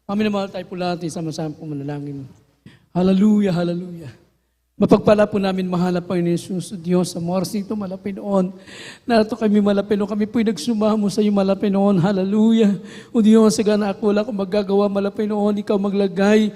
Amin naman tayo po natin sama-sama po manalangin. Hallelujah, hallelujah. Mapagpala po namin, mahal na Panginoon Jesus, Diyos, sa oras nito, malapinoon. Narito kami malapinoon, kami po'y nagsumamo sa iyo malapinoon. Hallelujah. O Diyos, sagana ako wala akong magagawa malapinoon, ikaw maglagay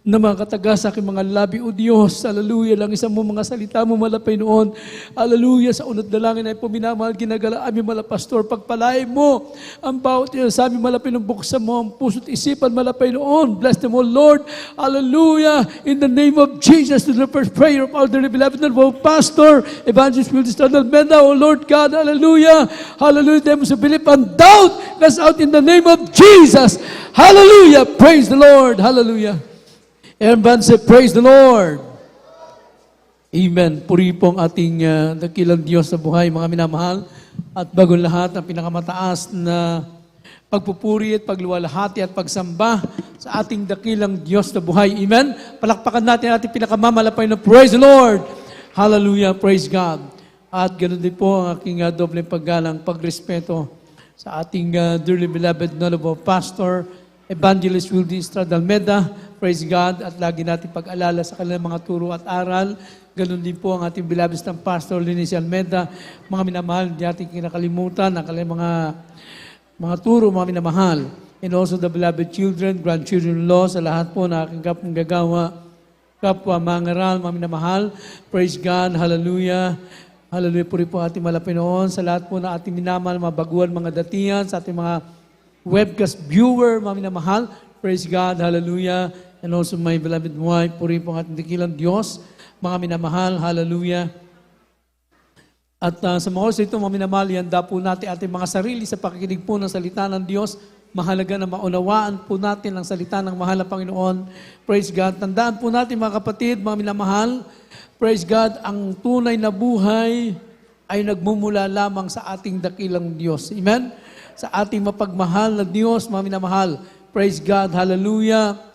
na mga kataga sa aking mga labi, o Diyos, hallelujah, lang isang mo mga salita mo malapay noon, hallelujah, sa unod dalangin ay puminamahal, ginagala, aming malapastor, pagpalain mo, ang bawat sa aming malapay noon, buksan mo ang puso't isipan malapay noon, bless them, O Lord, hallelujah, in the name of Jesus, to the first prayer of our dearly beloved and our pastor, Evangelist Willis Almeda, O Lord God, hallelujah, hallelujah, them sa belief and doubt, cast out in the name of Jesus, hallelujah, praise the Lord, hallelujah. Everyone say, praise the Lord. Amen. Puri po ang ating dakilang Diyos sa buhay, mga minamahal. At bago lahat, ang pinakamataas na pagpupuri at pagluwalhati at pagsamba sa ating dakilang Diyos sa buhay. Amen. Palakpakan natin ang ating pinakamamalapay na praise the Lord. Hallelujah. Praise God. At ganoon din po ang aking dobleng paggalang, pagrespeto sa ating dearly beloved Honorable Pastor, Evangelist Wildy Estrada Almeda. Praise God, at lagi natin pag-alala sa kanilang mga turo at aral. Ganon din po ang ating beloved ng Pastor Linicy Almeda. Mga minamahal, hindi natin kinakalimutan ang kanilang mga turo, mga minamahal. And also the beloved children, grandchildren-in-law, sa lahat po na aking kapong gagawa, kapwa mangaral, mga minamahal. Praise God, hallelujah. Hallelujah po rin po ating malapinoon. Sa lahat po na ating minamahal, mga baguhan, mga datihan, sa ating mga webcast viewer, mga minamahal. Praise God, hallelujah. And also my beloved wife, puri po ang ating dakilang Diyos, mga minamahal, hallelujah. At sa mga oras ito, mga minamahal, ihanda po natin ating mga sarili sa pakikinig po ng salita ng Diyos. Mahalaga na maunawaan po natin ang salita ng mahal na Panginoon. Praise God. Tandaan po natin mga kapatid, mga minamahal, praise God, ang tunay na buhay ay nagmumula lamang sa ating dakilang Diyos. Amen? Sa ating mapagmahal na Diyos, mga minamahal. Praise God, hallelujah.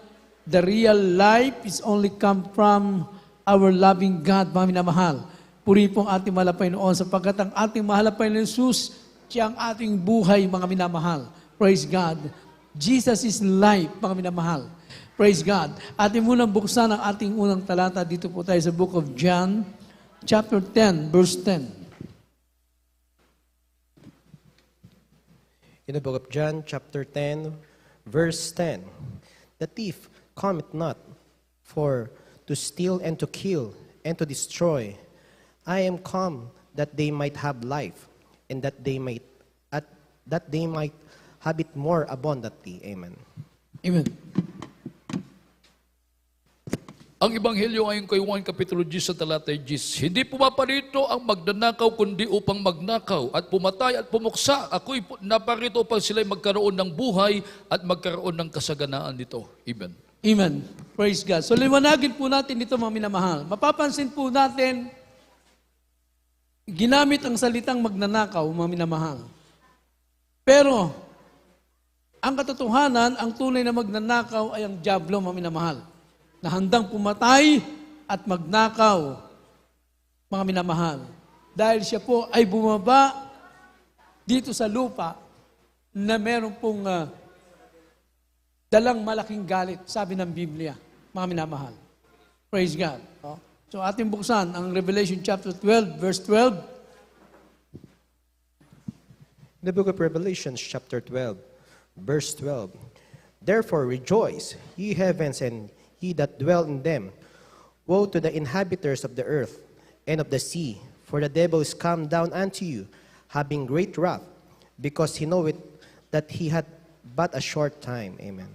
The real life is only come from our loving God, mga minamahal. Puri po ang ating malapay noon, sapagkat ang ating mahalapay na Jesus, siya ang ating buhay, mga minamahal. Praise God. Jesus is life, mga minamahal. Praise God. Ating munang buksan ang ating unang talata. Dito po tayo sa book of John, chapter 10, verse 10. In the book of John, chapter 10, verse 10. The thief cometh not for to steal and to kill and to destroy. I am come that they might have life, and that they might have it more abundantly. Amen. Amen. Ang Ebanghelyo ayon kay Juan Kapitulo 10 sa talatay 10. Hindi pumaparito ang magnanakaw kundi upang magnakaw at pumatay at pumuksa. Ako'y naparito upang sila'y magkaroon ng buhay at magkaroon ng kasaganaan nito. Amen. Amen. Praise God. So liwanagin po natin ito, mga minamahal. Mapapansin po natin, ginamit ang salitang magnanakaw, mga minamahal. Pero, ang katotohanan, ang tunay na magnanakaw ay ang dyablo, mga minamahal, na handang pumatay at magnakaw, mga minamahal. Dahil siya po ay bumaba dito sa lupa na meron pong dalang malaking galit, sabi ng Biblia, mga minamahal. Praise God. So ating buksan ang Revelation chapter 12, verse 12. The book of Revelation, chapter 12, verse 12. Therefore rejoice, ye heavens, and ye that dwell in them. Woe to the inhabitants of the earth and of the sea, for the devil is come down unto you, having great wrath, because he knoweth that he had but a short time. Amen.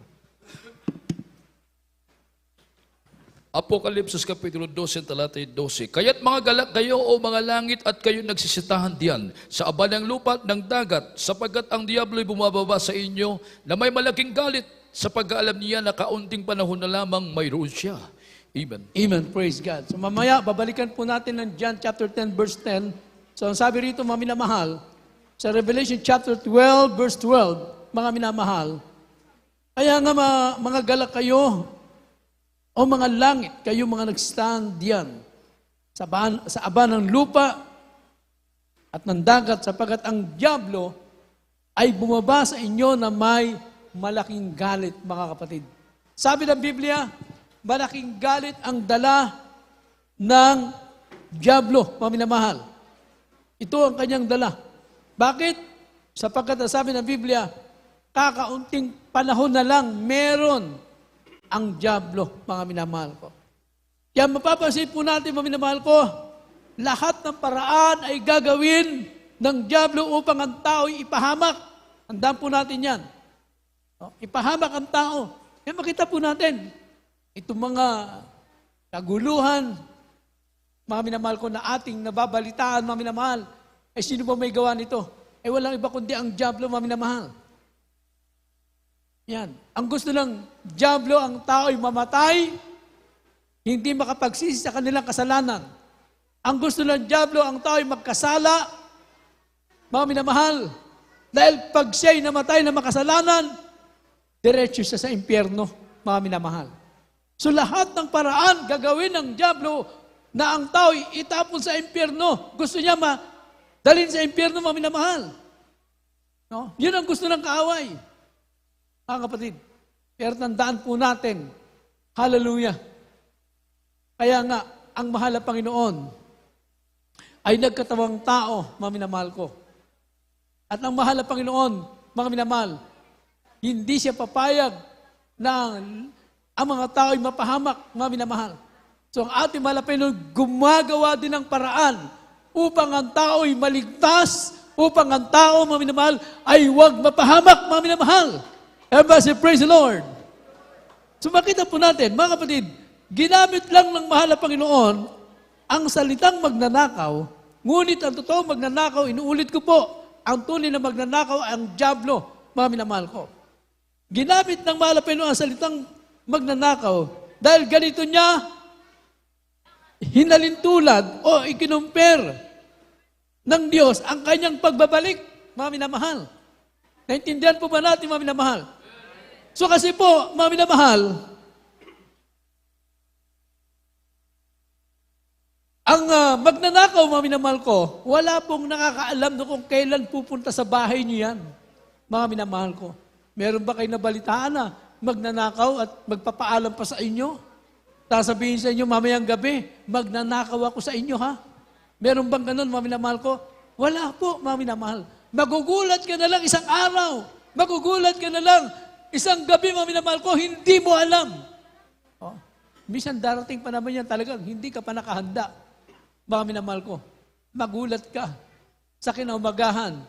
Apokalipsis Kapitulo 12, talatay 12. Kaya't mga galak kayo o mga langit at kayo nagsisitahan diyan sa aba ng lupa at ng dagat, sapagkat ang diablo'y bumababa sa inyo na may malaking galit, sa pag-aalam niya na kaunting panahon na lamang mayroon siya. Amen. Amen. Praise God. So mamaya, babalikan po natin ng John chapter 10, verse 10. So ang sabi rito, mga minamahal, sa Revelation chapter 12, verse 12, mga minamahal, kaya nga mga galak kayo, o mga langit, kayo mga nag-stand diyan sa aba ng lupa at ng dagat, sapagkat ang diablo ay bumaba sa inyo na may malaking galit, mga kapatid. Sabi ng Biblia, malaking galit ang dala ng dyablo, mga minamahal. Ito ang kanyang dala. Bakit? Sapagkat sabi ng Biblia, kakaunting panahon na lang meron ang dyablo, mga minamahal ko. Kaya mapapansin po natin, mga minamahal ko, lahat ng paraan ay gagawin ng dyablo upang ang tao'y ipahamak. Handaan po natin yan. Ipahamak ang tao. Kaya makita po natin, itong mga kaguluhan, mga minamahal ko, na ating nababalitaan, mga minamahal, ay sino ba may gawa nito? Ay walang iba kundi ang dyablo, mga minamahal. Yan. Ang gusto ng dyablo, ang tao ay mamatay, hindi makapagsisi sa kanilang kasalanan. Ang gusto ng dyablo, ang tao ay magkasala, mga minamahal, dahil pag siya'y namatay na makasalanan, diretso siya sa impyerno, mga minamahal. So lahat ng paraan gagawin ng dyablo na ang tao ay itapon sa impyerno. Gusto niya dalhin sa impyerno, mga minamahal. No? Yun ang gusto ng kaaway. Mga kapatid, pero tandaan po natin, hallelujah. Kaya nga, ang mahal na Panginoon ay nagkatawang tao, mga minamahal ko. At ang mahal na Panginoon, mga minamahal, hindi siya papayag na ang mga tao ay mapahamak, mga minamahal. So ang ating mahal na Panginoon, gumagawa din ng paraan upang ang tao ay maligtas, upang ang tao, mga minamahal, ay huwag mapahamak, mga minamahal. Everybody say, praise the Lord. So makita po natin, mga kapatid, ginamit lang ng mahal na Panginoon ang salitang magnanakaw, ngunit ang totoong magnanakaw, inuulit ko po, ang tunay na magnanakaw ay ang dyablo, mga minamahal ko. Ginamit ng mahal na Panginoon ang salitang magnanakaw dahil ganito niya hinalintulad o ikinumpir ng Diyos ang kanyang pagbabalik, mga minamahal. Naintindihan po ba natin, mga minamahal? So kasi po, mga minamahal, ang magnanakaw, mga minamahal ko, wala pong nakakaalam na kung kailan pupunta sa bahay niyo yan, mga minamahal ko. Meron ba kayo nabalitaan na magnanakaw at magpapaalam pa sa inyo? Sasabihin sa inyo, mamayang gabi, magnanakaw ako sa inyo, ha? Meron bang ganun, mga minamahal ko? Wala po, mga minamahal. Magugulat ka na lang isang araw. Magugulat ka na lang isang gabi, mga minamahal ko, hindi mo alam. Oh. Minsan darating pa naman yan talagang hindi ka pa nakahanda. Mga minamahal ko, magulat ka sa kinaumagahan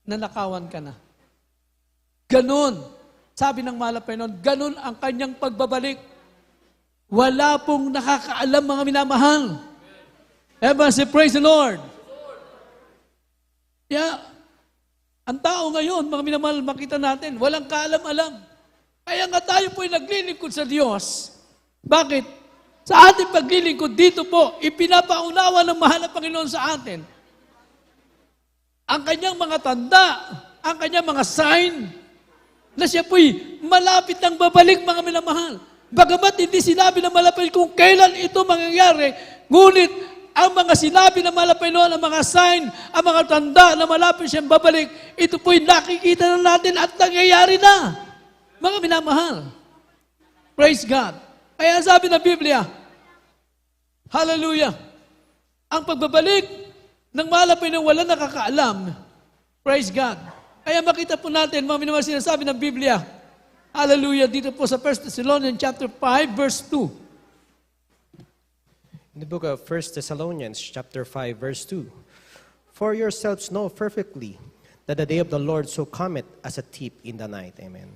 na nakawan ka na. Ganon, sabi ng mahal na Panginoon, ganon ang kanyang pagbabalik. Wala pong nakakaalam, mga minamahal. Everyone say, praise the Lord. Yeah. Ang tao ngayon, mga minamahal, makita natin, walang kaalam-alam. Kaya nga tayo po'y naglilingkod sa Diyos. Bakit? Sa ating paglilingkod dito po, ipinapaunawa ng mahal na Panginoon sa atin. Ang kanyang mga tanda, ang kanyang mga sign, na siya po'y malapit ang babalik, mga minamahal. Bagamat hindi sinabi na malapit kung kailan ito mangyayari, ngunit ang mga sinabi na malapit noon, ang mga sign, ang mga tanda na malapit siyang babalik, ito po'y nakikita na natin at nangyayari na. Mga minamahal. Praise God. Kaya sabi ng Biblia, hallelujah, ang pagbabalik ng malapit na wala nakakaalam, praise God. Kaya makita po natin, mga minamahal, sinasabi ng Biblia, hallelujah, dito po sa 1 Thessalonians chapter 5, verse 2. In the book of 1 Thessalonians chapter 5, verse 2, for yourselves know perfectly that the day of the Lord so cometh as a thief in the night. Amen.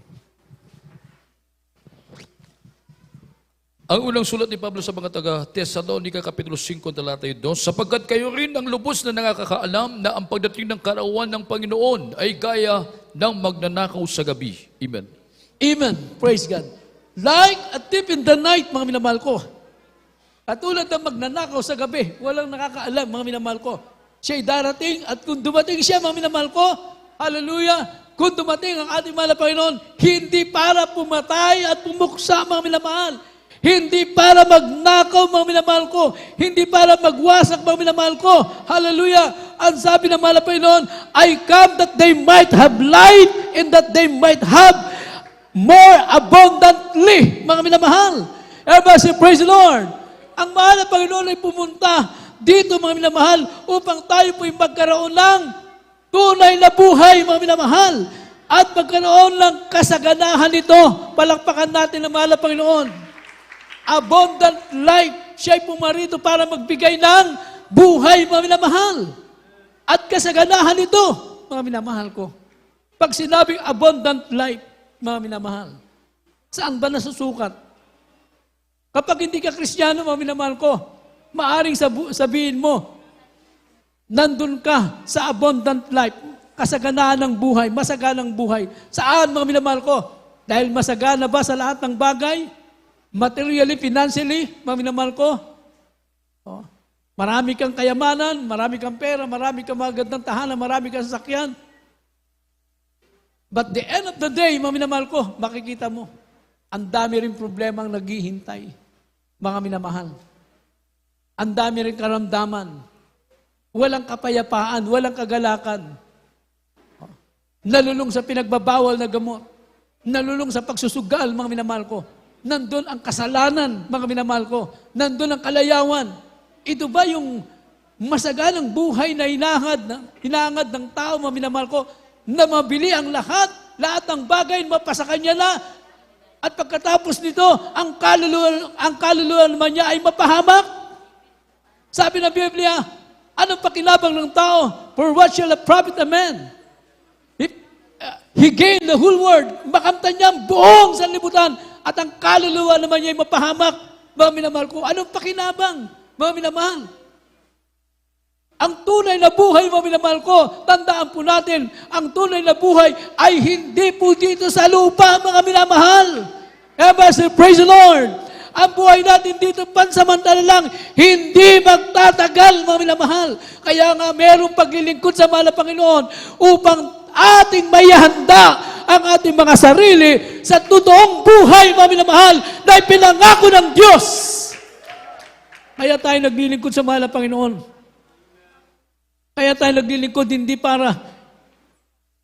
Ang unang sulat ni Pablo sa mga taga-Thessalonica, Kapitulo 5, talata 2, sapagkat kayo rin ang lubos na nakakaalam na ang pagdating ng karawan ng Panginoon ay gaya ng magnanakaw sa gabi. Amen. Amen. Praise God. Like a thief in the night, mga minamahal ko. At tulad ng magnanakaw sa gabi, walang nakakaalam, mga minamahal ko. Siya'y darating at kung dumating siya, mga minamahal ko, hallelujah, kung dumating ang ating mahal na Panginoon, hindi para pumatay at pumuksa, mga minamahal. Hindi para magnakaw, mga minamahal ko. Hindi para magwasak, mga minamahal ko. Hallelujah. Ang sabi ng mahal na Panginoon, I come that they might have light and that they might have more abundantly, mga minamahal. Everybody say, praise the Lord. Ang mahal na Panginoon ay pumunta dito, mga minamahal, upang tayo po'y magkaroon ng tunay na buhay, mga minamahal. At magkaroon ng kasaganahan nito. Palakpakan natin ang mahal na Panginoon. Abundant life. Siya'y pumarito para magbigay ng buhay, mga minamahal. At kasaganahan nito, mga minamahal ko. Pag sinabing abundant life, mga minamahal, saan ba nasusukat? Kapag hindi ka Kristiyano, mga minamahal ko, maaring sabihin mo, nandun ka sa abundant life, kasaganaan ng buhay, masaganang buhay. Saan, mga minamahal ko? Dahil masagana ba sa lahat ng bagay? Materially, financially, mga minamahal ko? Oh. Marami kang kayamanan, marami kang pera, marami kang magandang tahanan, marami kang sasakyan. But the end of the day, mga minamahal ko, makikita mo, ang dami rin problemang naghihintay, mga minamahal. Ang dami rin karamdaman. Walang kapayapaan, walang kagalakan. Nalulung sa pinagbabawal na gamot. Nalulung sa pagsusugal, mga minamahal ko. Nandun ang kasalanan, mga minamahal ko. Nandun ang kalayawan. Ito ba yung masaganang buhay na hinangad ng tao, mga minamahal ko, na mabili ang lahat ng bagay mapasa kanya na, at pagkatapos nito, ang kaluluwa naman niya ay mapahamak? Sabi ng Biblia, anong pakinabang ng tao? For what shall it profit a man? If he gained the whole world, makamtan niya ang buong sanlibutan, at ang kaluluwa naman niya ay mapahamak. Mga minamahal ko, anong pakinabang? Mga minamahal. Ang tunay na buhay, mga minamahal ko, tandaan po natin, ang tunay na buhay ay hindi po dito sa lupa, mga minamahal. Everybody, praise the Lord. Ang buhay natin dito, pansamantala lang, hindi magtatagal, mga minamahal. Kaya nga, merong paglilingkod sa mahal na Panginoon upang ating mayahanda ang ating mga sarili sa totoong buhay, mga minamahal, na ipinangako ng Diyos. Kaya tayo naglilingkod sa mahal na Panginoon. Kaya tayo naglilingkod hindi para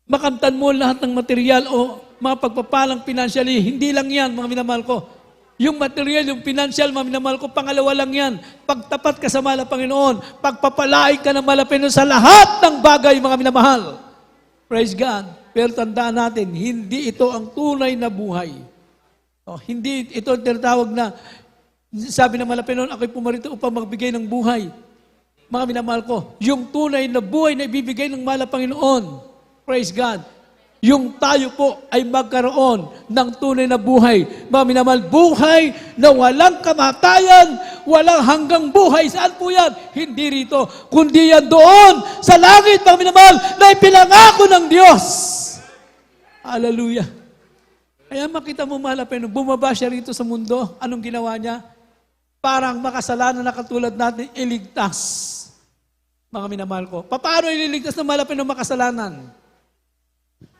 makamtan mo lahat ng material o mga pagpapalang financially. Hindi lang yan, mga minamahal ko. Yung material, yung financial, mga minamahal ko, pangalawa lang yan. Pagtapat ka sa mahal na Panginoon, pagpapalain ka ng mahal na Panginoon sa lahat ng bagay, mga minamahal. Praise God. Pero tandaan natin, hindi ito ang tunay na buhay. Hindi ito ang tinatawag na, sabi ng mahal na Panginoon, ako'y pumarito upang magbigay ng buhay. Mga minamahal ko, yung tunay na buhay na ibibigay ng mahal na Panginoon, praise God, yung tayo po ay magkaroon ng tunay na buhay. Mga minamahal, buhay na walang kamatayan, walang hanggang buhay. Saan po yan? Hindi rito, kundi yan doon, sa langit, mga minamahal, na ipinangako ng Diyos. Hallelujah. Kaya makita mo, mahal na Panginoon, bumaba siya rito sa mundo. Anong ginawa niya? Parang makasalanan na katulad natin, iligtas. Mga minamahal ko. Paano ililigtas ng mahal na Panginoon makasalanan?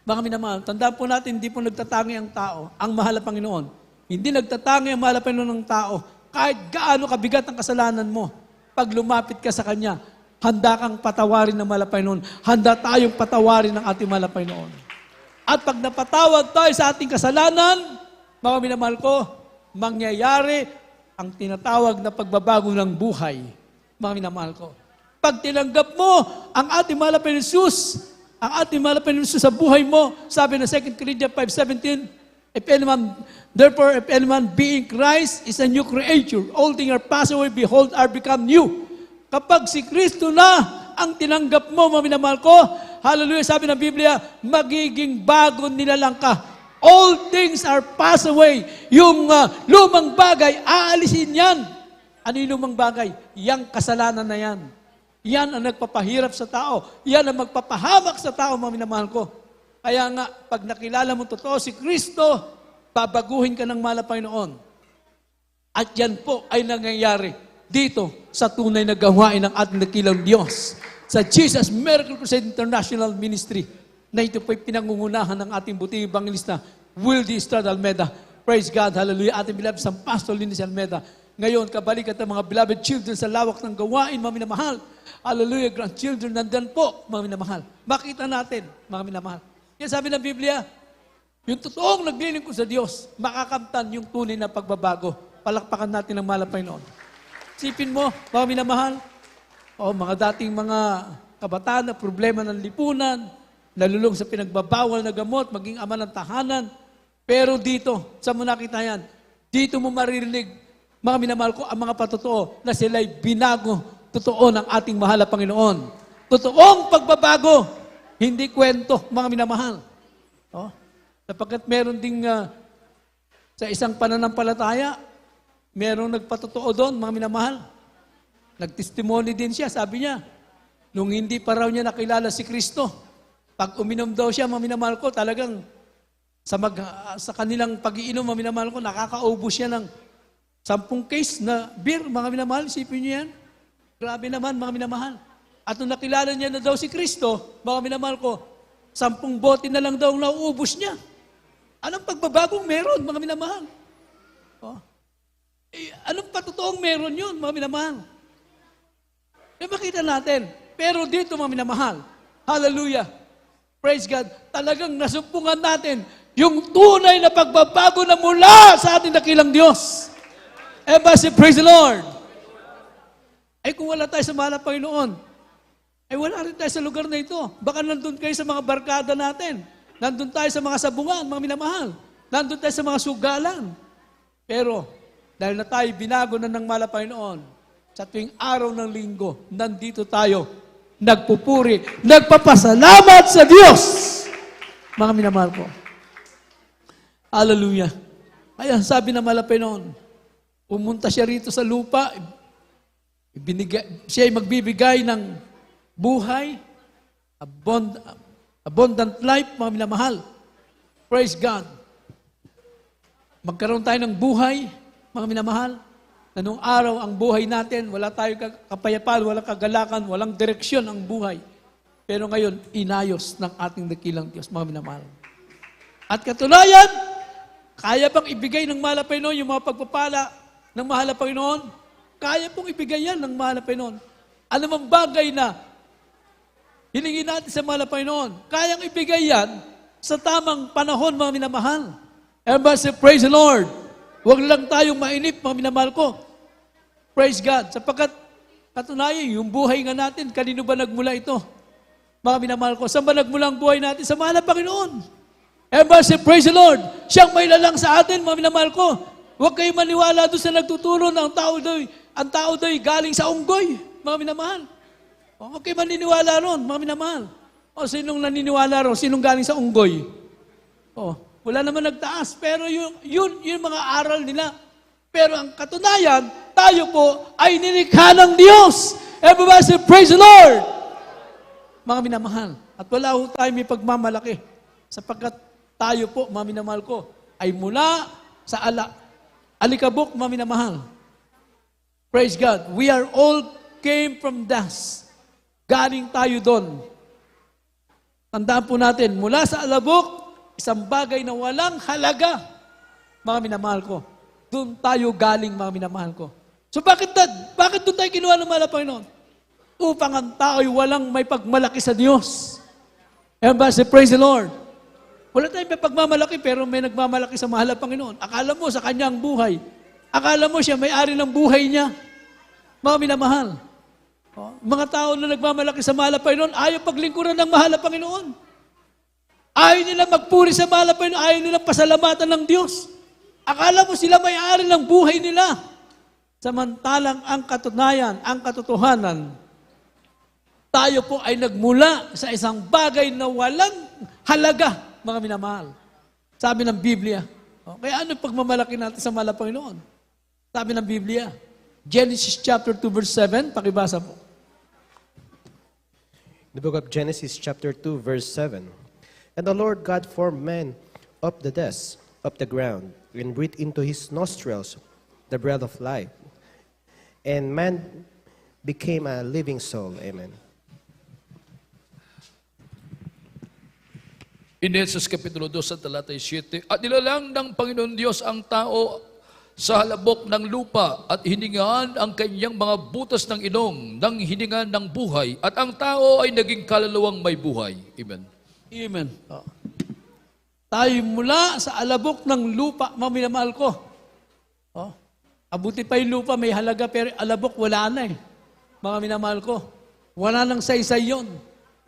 Mga minamahal, tandaan po natin, hindi po nagtatangi ang tao, ang mahal na Panginoon. Hindi nagtatangi ang mahal na Panginoon ng tao. Kahit gaano kabigat ang kasalanan mo, pag lumapit ka sa Kanya, handa kang patawarin ng mahal na Panginoon. Handa tayong patawarin ng ating mahal na Panginoon. At pag napatawad tayo sa ating kasalanan, mga minamahal ko, mangyayari ang tinatawag na pagbabago ng buhay. Mga minamahal ko. Pag tinanggap mo ang ating mahal na Panginoon Jesus, ang ating mahal na Panginoon Jesus sa buhay mo, sabi na 2 Corinthians 5:17, Therefore, if any man be in Christ, is a new creature. All things are passed away, behold, are become new. Kapag si Kristo na ang tinanggap mo, mga minamahal ko, hallelujah, sabi ng Biblia, magiging bago nilalang ka. All things are passed away. Yung lumang bagay, aalisin yan. Ano yung lumang bagay? Yang kasalanan na yan. Yan ang nagpapahirap sa tao. Yan ang magpapahamak sa tao, mga minamahal ko. Kaya nga, pag nakilala mo totoo si Kristo, babaguhin ka ng mahal na Panginoon. At yan po ay nangyayari dito sa tunay na gawain ng ating dakilang Diyos. Sa Jesus Miracle Crusade International Ministry, na ito po'y pinangungunahan ng ating buting evangelista, Wildy Estrada Almeda. Praise God, hallelujah. Ating beloved San Pastor Linus Almeda. Ngayon, kabalikat ng mga beloved children sa lawak ng gawain, mga minamahal. Hallelujah, grandchildren, nandyan po, mga minamahal. Makita natin, mga minamahal. Kaya sabi ng Biblia, yung totoong naglilingkod sa Diyos, makakamtan yung tunay na pagbabago. Palakpakan natin ang mahal na Panginoon. Sipin mo, mga minamahal, mga dating mga kabataan na problema ng lipunan, nalulong sa pinagbabawal na gamot, maging ama ng tahanan. Pero dito, saan mo nakita yan? Dito mo maririnig, mga minamahal ko, ang mga patotoo na sila'y binago, totoo ng ating mahal na Panginoon. Totoong pagbabago, hindi kwento, mga minamahal. Sapagkat meron ding sa isang pananampalataya, merong nagpatotoo doon, mga minamahal. Nagtestimony din siya, sabi niya, nung hindi pa raw niya nakilala si Kristo, pag uminom daw siya, mga minamahal ko, talagang sa kanilang pag-iinom, mga minamahal ko, nakakaubos siya ng 10 case na beer, mga minamahal. Isipin niyo yan. Grabe naman, mga minamahal. At nung nakilala niya na daw si Kristo, mga minamahal ko, 10 bote na lang daw nauubos niya. Anong pagbabagong meron, mga minamahal? Anong patotoong meron yun, mga minamahal? Makita natin. Pero dito, mga minamahal, hallelujah, praise God, talagang nasumpungan natin yung tunay na pagbabago na mula sa ating dakilang Diyos. Praise the Lord. Kung wala tayo sa mahal na Panginoon, wala rin tayo sa lugar na ito. Baka nandun kayo sa mga barkada natin. Nandun tayo sa mga sabungan, mga minamahal. Nandun tayo sa mga sugalan. Pero, dahil na tayo binago na ng mahal na Panginoon, sa tuwing araw ng linggo, nandito tayo, nagpupuri, nagpapasalamat sa Diyos. Mga minamahal ko. Hallelujah. Kaya sabi ng mahal na Panginoon, pumunta siya rito sa lupa, siya ay magbibigay ng buhay, abundant life, mga minamahal. Praise God. Magkaroon tayo ng buhay, mga minamahal, na nung araw ang buhay natin, wala tayong kapayapaan, walang kagalakan, walang direksyon ang buhay. Pero ngayon, inayos ng ating dakilang Diyos, mga minamahal. At katunayan, kaya bang ibigay ng mahal na Panginoon yung mga pagpapala ng mahal na Panginoon? Kaya pong ibigay yan ng mahal na Panginoon. Ano mang bagay na hilingi natin sa mahal na Panginoon, kayang ibigay yan sa tamang panahon, mga minamahal. Everybody say, praise the Lord. Huwag lang tayong mainip, mga minamahal ko. Praise God. Sapagkat katunayan, yung buhay nga natin, kanino ba nagmula ito? Mga minamahal ko, saan ba nagmula ang buhay natin? Sa mahal na Panginoon. Everybody say, praise the Lord. Siyang may lalang sa atin, mga minamahal ko. Huwag kayong maniwala doon sa nagtuturo na ang tao do'y galing sa unggoy, mga minamahal. Huwag kayong maniniwala ron, mga minamahal. Sinong naniniwala ron? Sinong galing sa unggoy? Wala naman nagtaas, pero yun mga aral nila. Pero ang katunayan, tayo po ay nilikha ng Diyos. Everybody say, praise the Lord! Mga minamahal, at wala ho tayo may pagmamalaki, sapagkat tayo po, mga minamahal ko, ay mula sa alikabok, mga minamahal. Praise God. We are all came from dust. Galing tayo doon. Tandaan po natin, mula sa alabok, isang bagay na walang halaga, mga minamahal ko. Doon tayo galing, mga minamahal ko. So bakit doon tayo kinuha ng mahal na Panginoon? Upang ang tao ay walang may pagmalaki sa Diyos. Everybody say, praise the Lord. Wala tayong may pagmamalaki, pero may nagmamalaki sa mahal na Panginoon. Akala mo sa kanyang buhay. Akala mo siya may-ari ng buhay niya. Mga minamahal. Mga tao na nagmamalaki sa mahal na Panginoon, ayaw paglingkuran ng mahal na Panginoon. Ayaw nila magpuri sa mahal na Panginoon, ayaw nila pasalamatan ng Diyos. Akala mo sila may-ari ng buhay nila. Samantalang ang katunayan, ang katotohanan, tayo po ay nagmula sa isang bagay na walang halaga, mga minamahal. Sabi ng Biblia. Kaya ano pagmamalaki natin sa mahal na Panginoon? Sabi ng Biblia, Genesis chapter 2 verse 7, pakibasa po. The book of Genesis chapter 2 verse 7. And the Lord God formed man of the dust of the ground, and breathed into his nostrils the breath of life. And man became a living soul. Amen. Genesis Kapitulo 2 sa talatay 7, at nilalang ng Panginoon Diyos ang tao sa halabok ng lupa at hiningaan ang kanyang mga butas ng ilong ng hininga ng buhay at ang tao ay naging kaluluwang may buhay. Amen. Amen. Tayo mula sa alabok ng lupa, mga minamahal ko. Oh, abuti pa yung lupa, may halaga, pero alabok, wala na eh. Mga minamahal ko, wala nang saysay yun.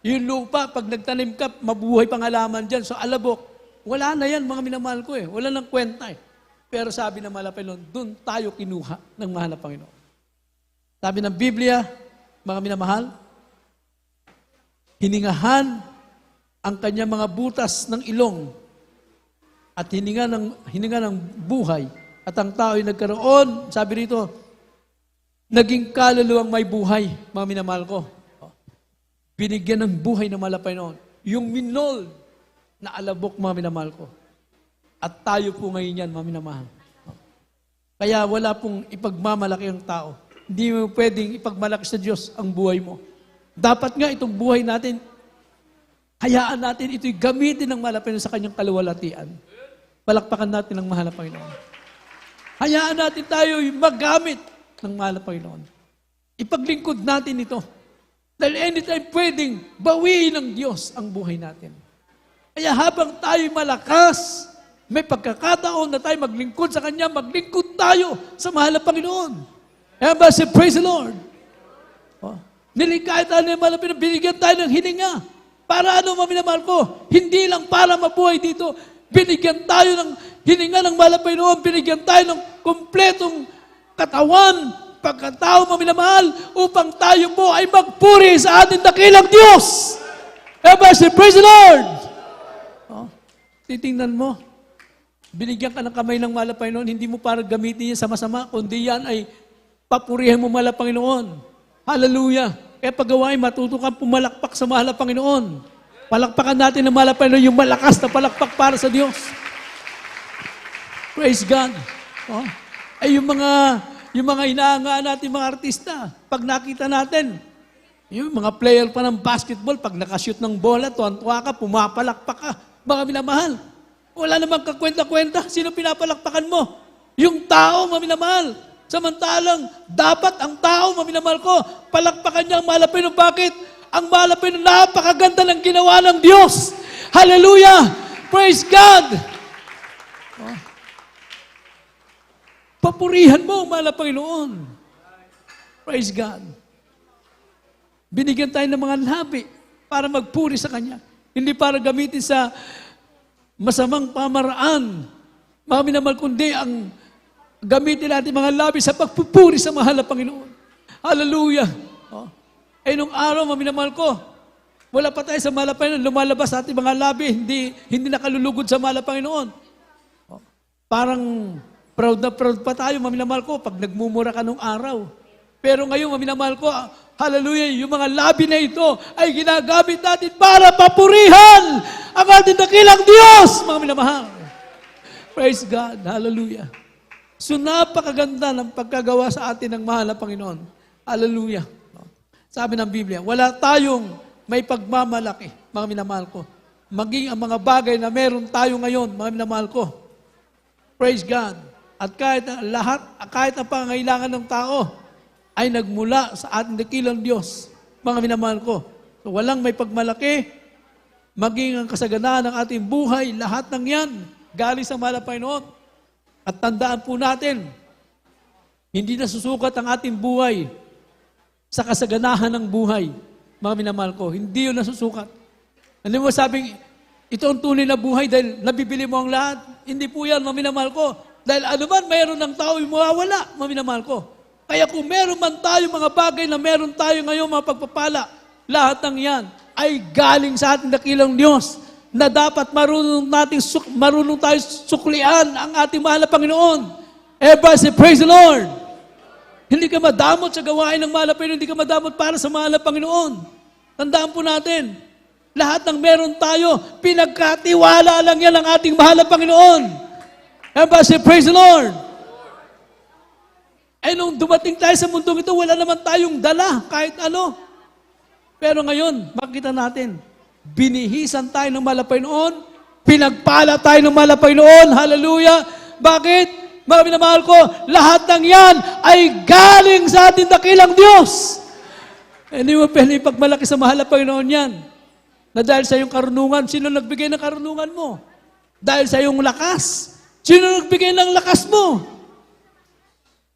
Yung lupa, pag nagtanim ka, mabuhay pang halaman dyan. So alabok, wala na yan, mga minamahal ko eh. Wala nang kwenta eh. Pero sabi ng mahal na Panginoon, doon tayo kinuha ng mahal na Panginoon. Sabi ng Biblia, mga minamahal, hiningahan ang kanyang mga butas ng ilong at hininga ng buhay. At ang tao ay nagkaroon, sabi rito, naging kaluluwang may buhay, mga minamahal ko. Binigyan ng buhay ng mahal na Panginoon. Yung minol na alabok, mga minamahal ko. At tayo po ngayon yan, mga minamahal. Kaya wala pong ipagmamalaki ang tao. Hindi mo pwedeng ipagmalaki sa Diyos ang buhay mo. Dapat nga itong buhay natin, hayaan natin ito'y gamitin ng mahal na Panginoon sa kanyang kaluwalhatian. Palakpakan natin ang mahal na Panginoon. Hayaan natin tayo magamit ng mahal na Panginoon. Ipaglingkod natin ito. Dahil anytime pwedeng bawiin ng Diyos ang buhay natin. Kaya habang tayo malakas, may pagkakataon na tayo maglingkod sa Kanya, maglingkod tayo sa mahal na Panginoon. Kaya ba si praise the Lord? Oh. Nilikha tayo ng mahal na Panginoon, binigyan tayo ng hininga. Para ano, maminamahal ko? Hindi lang para mabuhay dito. Binigyan tayo ng hininga ng mahal na Panginoon, binigyan tayo ng kumpletong katawan, pagkatao, maminamahal, upang tayo po ay magpuri sa ating dakilang Diyos. Kaya ba si praise the Lord? Oh. Titingnan mo, binigyan ka ng kamay ng mahal na Panginoon, hindi mo para gamitin yan sa masama, kundi yan ay papurihan mo mahal na Panginoon. Hallelujah. Kaya paggawain, matuto kang pumalakpak sa mahal na Panginoon. Palakpakan natin ng mahal na Panginoon, yung malakas na palakpak para sa Diyos. Praise God. Oh. Ay yung mga inaangaan natin mga artista, pag nakita natin, yung mga player pa ng basketball, pag nakashoot ng bola, tuwan-tuwa ka, pumapalakpak ka, mga minamahal. Wala namang kakwenta-kwenta. Sino pinapalakpakan mo? Yung tao, maminamahal. Samantalang, dapat ang tao, maminamahal ko, palakpakan niya ang mahal na Panginoon. Bakit? Ang mahal na Panginoon, napakaganda ng ginawa ng Diyos. Hallelujah! Praise God! Oh. Papurihan mo ang mahal na Panginoon. Praise God. Binigyan tayo ng mga labi para magpuri sa Kanya. Hindi para gamitin sa masamang pamaraan. Mga minamahal, kundi ang gamitin natin mga labi sa pagpupuri sa mahal na Panginoon. Hallelujah. Oh. Eh nung araw, mga minamahal ko, wala pa tayo sa mahal na Panginoon, lumalabas sa ating mga labi, hindi nakalulugod sa mahal na Panginoon. Oh. Parang proud na proud pa tayo, mga minamahal ko, pag nagmumura ka nung araw. Pero ngayon, mga minamahal ko, hallelujah, yung mga labi na ito ay ginagamit natin para papurihan ang ating dakilang Diyos, mga minamahal. Praise God. Hallelujah. So napakaganda ng pagkagawa sa atin ng mahal na Panginoon. Hallelujah. Sabi ng Biblia, wala tayong may pagmamalaki, mga minamahal ko. Maging ang mga bagay na meron tayo ngayon, mga minamahal ko. Praise God. At kahit ang pangangailangan ng tao ay nagmula sa ating dakilang Diyos, mga minamahal ko. So walang may pagmalaki, maging ang kasaganaan ng ating buhay, lahat ng yan, galing sa mahal na Panginoon. At tandaan po natin, hindi nasusukat ang ating buhay sa kasaganahan ng buhay, mga minamahal ko. Hindi yun nasusukat. Ano mo sabing, ito ang tunay na buhay dahil nabibili mo ang lahat? Hindi po yan, mga minamahal ko. Dahil anuman mayroon ng tao yung mawawala, mga minamahal ko. Kaya kung meron man tayo mga bagay na meron tayo ngayon, mga pagpapala, lahat ng yan ay galing sa ating dakilang Diyos na dapat marunong tayo suklian ang ating mahal na Panginoon. Everybody say, praise the Lord. Hindi ka madamot sa gawain ng mahal na Panginoon, hindi ka madamot para sa mahal na Panginoon. Tandaan po natin, lahat ng meron tayo, pinagkatiwala lang yan ang ating mahal na Panginoon. Everybody say, praise the Lord. Eh nung dumating tayo sa mundong ito, wala naman tayong dala, kahit ano. Pero ngayon, makita natin, binihisan tayo ng mahal na Panginoon, pinagpala tayo ng mahal na Panginoon, hallelujah. Bakit? Mga minamahal ko, lahat ng yan ay galing sa ating dakilang Diyos. Hindi mo pwede ipagmalaki sa mahal na Panginoon yan. Na dahil sa iyong karunungan, sino nagbigay ng karunungan mo? Dahil sa iyong lakas. Sino nagbigay ng lakas mo?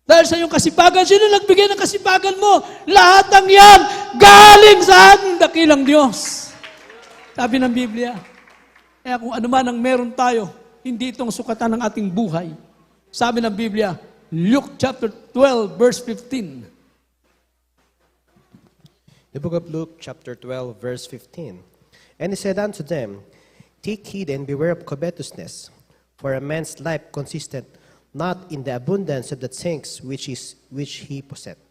Dahil sa iyong kasipagan, sino nagbigay ng kasipagan mo? Lahat ng yan, galing sa ating dakilang Diyos. Sabi ng Biblia. Kaya kung ano man ang meron tayo, hindi itong sukatan ng ating buhay. Sabi ng Biblia, Luke chapter 12, verse 15. The book of Luke, chapter 12, verse 15. And he said unto them, Take heed and beware of covetousness, for a man's life consisteth not in the abundance of the things which he possesseth.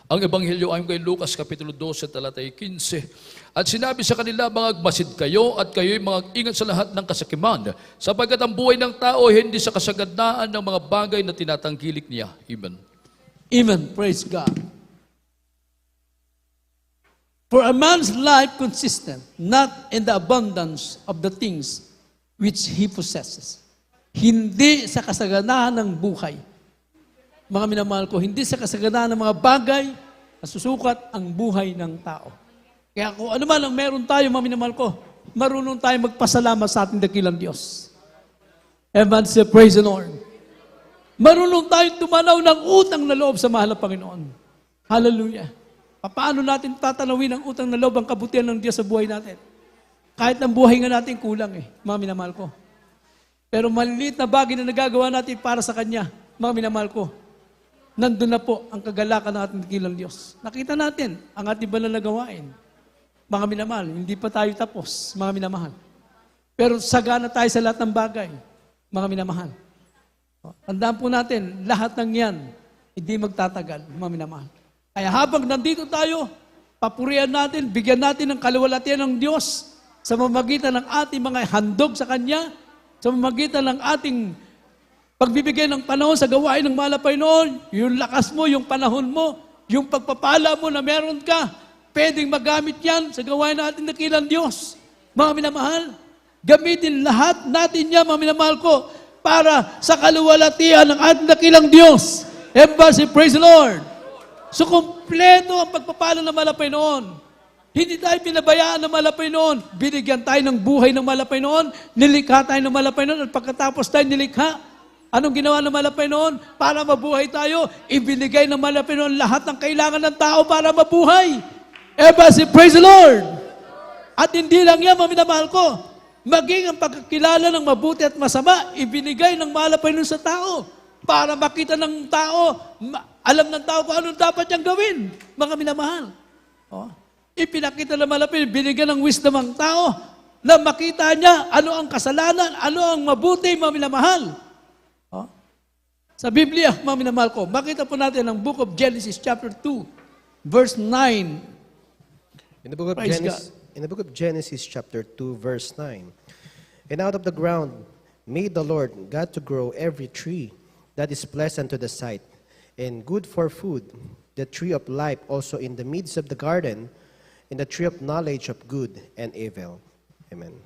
Ang Ebanghelyo ayon kay Lucas, Kapitulo 12, talatay 15. At sinabi sa kanila, mga agmasid kayo at kayo'y mga ingat sa lahat ng kasakiman, sapagkat ang buhay ng tao ay hindi sa kasaganaan ng mga bagay na tinatangkilik niya. Amen. Amen. Praise God. For a man's life consistent not in the abundance of the things which he possesses. Hindi sa kasaganaan ng buhay. Mga minamahal ko, hindi sa kasaganaan ng mga bagay na susukat ang buhay ng tao. Kaya kung ano man ang meron tayo, mga minamahal ko, marunong tayo magpasalamat sa ating dakilang Diyos. Everyone say, praise the Lord. Marunong tayong tumanaw ng utang na loob sa mahal na Panginoon. Hallelujah. Paano natin tatanawin ang utang na loob ang kabutihan ng Diyos sa buhay natin? Kahit ang buhay nga natin kulang mga minamahal ko. Pero maliliit na bagay na nagagawa natin para sa Kanya, mga minamahal ko, nandun na po ang kagalakan ng ating dakilang Diyos. Nakita natin ang ating banal na gawain. Mga minamahal, hindi pa tayo tapos, mga minamahal. Pero sagana tayo sa lahat ng bagay, mga minamahal. Tandaan po natin, lahat ng yan, hindi magtatagal, mga minamahal. Kaya habang nandito tayo, papurihan natin, bigyan natin ng kaluwalhatian ng Diyos sa mamagitan ng ating mga handog sa Kanya, sa mamagitan ng ating pagbibigay ng panahon sa gawain ng mahal na Panginoon, yung lakas mo, yung panahon mo, yung pagpapala mo na meron ka, pwedeng magamit yan sa gawain natin dakilang Diyos. Mga minamahal, gamitin lahat natin yan, mga minamahal ko, para sa kaluwalhatian ng ating dakilang Diyos. Everybody, praise the Lord. So, kompleto ang pagpapala ng mahal na Panginoon. Hindi tayo pinabayaan ng mahal na Panginoon. Binigyan tayo ng buhay ng mahal na Panginoon, nilikha tayo ng mahal na Panginoon, at pagkatapos tayo nilikha, anong ginawa ng mahal na Panginoon? Para mabuhay tayo, ibinigay ng mahal na Panginoon lahat ng kailangan ng tao para mabuhay. Everybody, praise the Lord. At hindi lang yan, mga minamahal ko. Maging ang pagkakilala ng mabuti at masama, ibinigay ng mahal na Panginoon sa tao para makita ng tao, alam ng tao kung anong dapat niyang gawin, mga minamahal. Ipinakita ng mahal na Panginoon, binigyan ng wisdom ang tao na makita niya ano ang kasalanan, ano ang mabuti, mga minamahal. Sa Biblia, mga minamahal ko, makita po natin ang book of Genesis chapter 2, verse 9. In the book of Genesis, chapter 2, verse 9. And out of the ground made the Lord God to grow every tree that is pleasant to the sight, and good for food, the tree of life also in the midst of the garden, and the tree of knowledge of good and evil. Amen.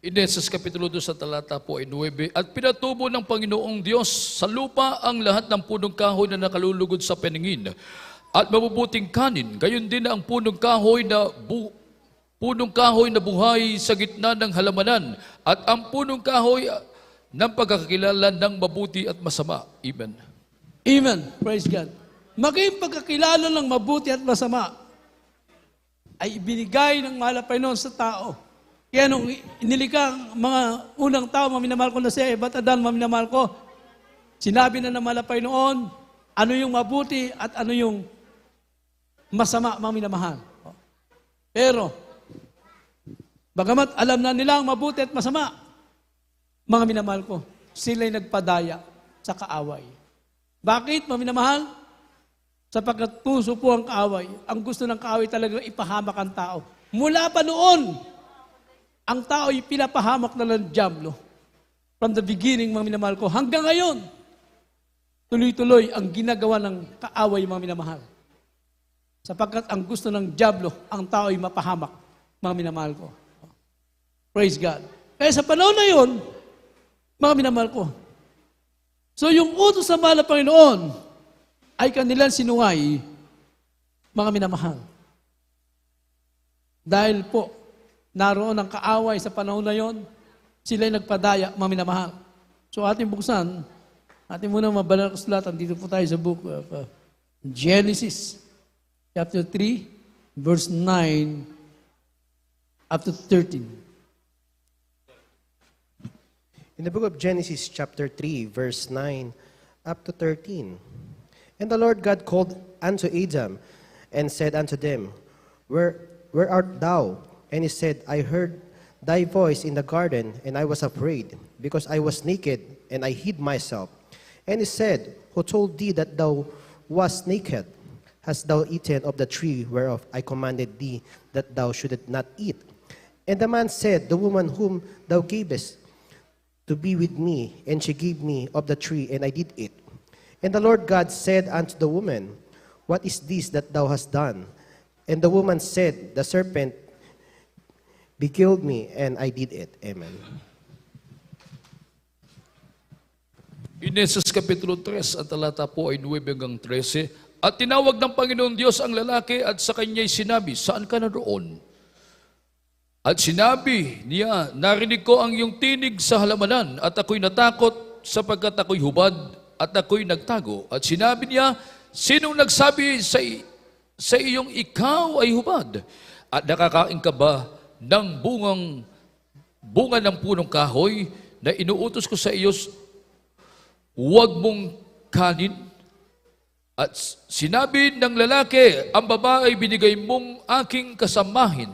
Ineses Kapitulo 2 sa talata po ay 9. At pinatubo ng Panginoong Diyos sa lupa ang lahat ng punong kahoy na nakalulugod sa peningin at mabubuting kanin. Gayon din ang punong kahoy na buhay sa gitna ng halamanan at ang punong kahoy ng pagkakilala ng mabuti at masama. Amen. Amen. Praise God. Maging pagkakilala ng mabuti at masama ay ibinigay ng mahal na Panginoon sa tao. Kaya nung inilikha ang mga unang tao, mga minamahal ko na si Eva at Adan, mga minamahal ko, sinabi na ng mahal na Panginoon, ano yung mabuti at ano yung masama, mga minamahal. Pero, bagamat alam na nila ang mabuti at masama, mga minamahal ko, sila'y nagpadaya sa kaaway. Bakit, mga minamahal? Sapagkat puso po ang kaaway. Ang gusto ng kaaway talaga ipahamak ang tao. Mula pa noon, ang tao ay pinapahamak na ng dyablo. From the beginning, mga minamahal ko, hanggang ngayon, tuloy-tuloy ang ginagawa ng kaaway, mga minamahal. Sapagkat ang gusto ng dyablo, ang tao ay mapahamak, mga minamahal ko. Praise God. Kaya sa panahon na yun, mga minamahal ko, so yung utos sa mahal na Panginoon ay kanilang sinuway, mga minamahal. Dahil po, naroon ang kaaway sa panahon na yon, sila'y nagpadaya, mga minamahal. So ating buksan, ating muna mabanal na kasulatan, dito po tayo sa book of Genesis, chapter 3, verse 9 up to 13. In the book of Genesis, chapter 3, verse 9 up to 13. And the Lord God called unto Adam and said unto them, Where art thou? And he said, I heard thy voice in the garden, and I was afraid, because I was naked, and I hid myself. And he said, Who told thee that thou wast naked? Hast thou eaten of the tree whereof I commanded thee that thou shouldest not eat? And the man said, The woman whom thou gavest to be with me, and she gave me of the tree, and I did eat. And the Lord God said unto the woman, What is this that thou hast done? And the woman said, The serpent beguiled me, and I did it. Amen. Genesis Kapitulo 3, ang talata po ay 9 hanggang 13. At tinawag ng Panginoon Diyos ang lalaki at sa kanya'y sinabi, Saan ka na roon? At sinabi niya, Narinig ko ang iyong tinig sa halamanan at ako'y natakot sapagkat ako'y hubad at ako'y nagtago. At sinabi niya, Sinong nagsabi sa iyong ikaw ay hubad? At nakakain ka ba ng bunga ng punong kahoy na inuutos ko sa iyo, huwag mong kanin? At sinabi ng lalaki, ang babae binigay mong aking kasamahin,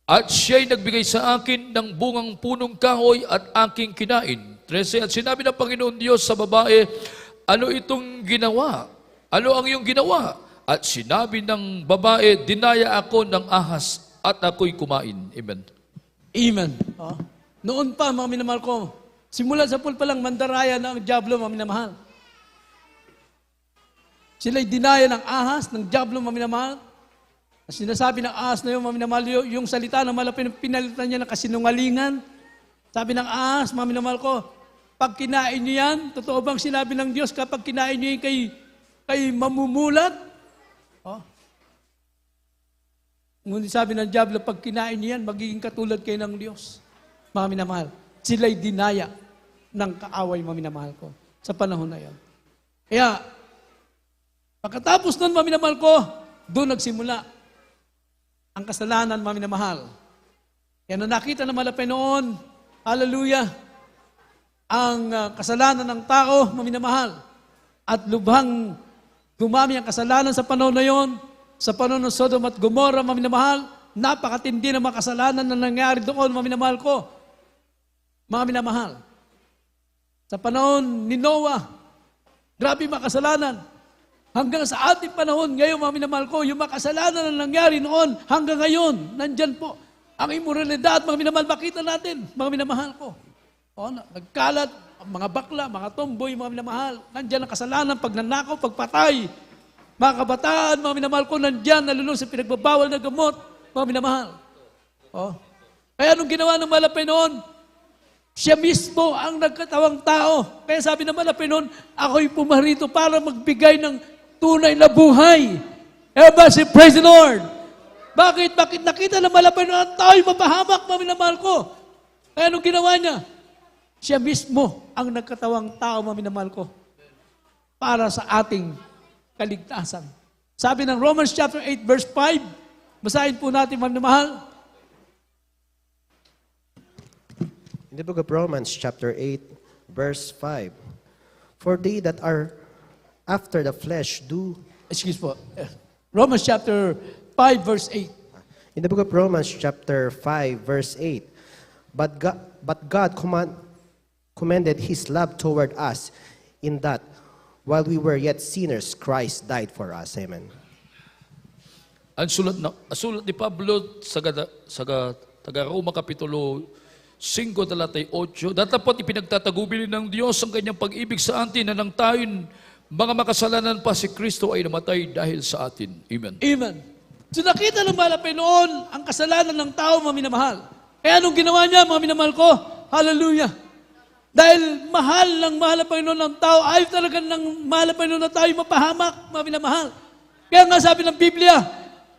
at siya'y nagbigay sa akin ng bungang punong kahoy at aking kinain. 13, at sinabi ng Panginoon Diyos sa babae, ano itong ginawa? Ano ang iyong ginawa? At sinabi ng babae, dinaya ako ng ahas at ako'y kumain. Amen. Amen. Oh. Noon pa, mga minamahal ko, simula sa pool pa lang, mandaraya na ang diablo, mga minamahal. Sila'y dinaya ng ahas, ng diablo, mga minamahal. Sinasabi ng ahas na yun, mga minamahal, yung salita ng malapit, pinalitan niya ng kasinungalingan. Sabi ng ahas, mga minamahal ko, pag kinain niyo yan, totoo bang sinabi ng Diyos, kapag kinain niyo yan, kay mamumulat? Oh. Ngunit sabi ng diablo, pag kinain niyo yan, magiging katulad kayo ng Diyos. Mga minamahal, sila'y dinaya ng kaaway, mga minamahal ko, sa panahon na yan. Kaya, pagkatapos nun, mga minamahal ko, doon nagsimula ang kasalanan, mga minamahal. Kaya na nakita ng malapit noon, hallelujah, ang kasalanan ng tao, mga minamahal, at lubhang dumami ang kasalanan sa panahon na yon, sa panahon ng Sodom at Gomorrah, mga minamahal, napakatindi ng mga kasalanan na nangyari doon, mga minamahal ko. Mga minamahal, sa panahon ni Noah, grabe mga kasalanan. Hanggang sa ating panahon, ngayon mga minamahal ko, yung mga kasalanan na nangyari noon, hanggang ngayon, nandyan po. Ang immoralidad, mga minamahal, makita natin, mga minamahal ko. O, nagkalat, mga bakla, mga tomboy, mga minamahal, nandyan ang kasalanan, pagnanakaw, pagpatay. Mga kabataan, mga minamahal ko, nandyan, nalulong sa pinagbabawal na gamot, mga minamahal. O, kaya nung ginawa ng malapay noon, siya mismo ang nagkatawang tao. Kaya sabi ng malapay noon, ako'y pumarito para magbigay ng tunay na buhay. Everybody say, praise the Lord. Bakit? Bakit nakita na malapay noon ang tao'y mapahamak, mga minamahal ko? Kaya nung ginawa niya, siya mismo ang nagkatawang tao, mga minamahal ko, para sa ating kaligtasan. Sabi ng Romans chapter 8, verse 5, basahin po natin, mga minamahal. In the book of Romans, chapter 8, verse 5, For they that are after the flesh do... Excuse po. Romans chapter 5, verse 8. In the book of Romans, chapter 5, verse 8, But God commended His love toward us in that, while we were yet sinners, Christ died for us. Amen. Ang sulat ni Pablo sa taga-Roma Kapitulo 5, talatay 8, datapot ipinagtatagubili ng Diyos ang kanyang pag-ibig sa atin na nang tayo'y mga makasalanan pa si Kristo ay namatay dahil sa atin. Amen. Amen. So nakita ng malapay noon ang kasalanan ng tao, mga minamahal. Kaya anong ginawa niya, mga minamahal ko? Hallelujah. Dahil mahal ang Panginoon ng tao, ayaw talaga ng mahal ang Panginoon ng tao yung mapahamak, mga minamahal. Kaya nga sabi ng Biblia,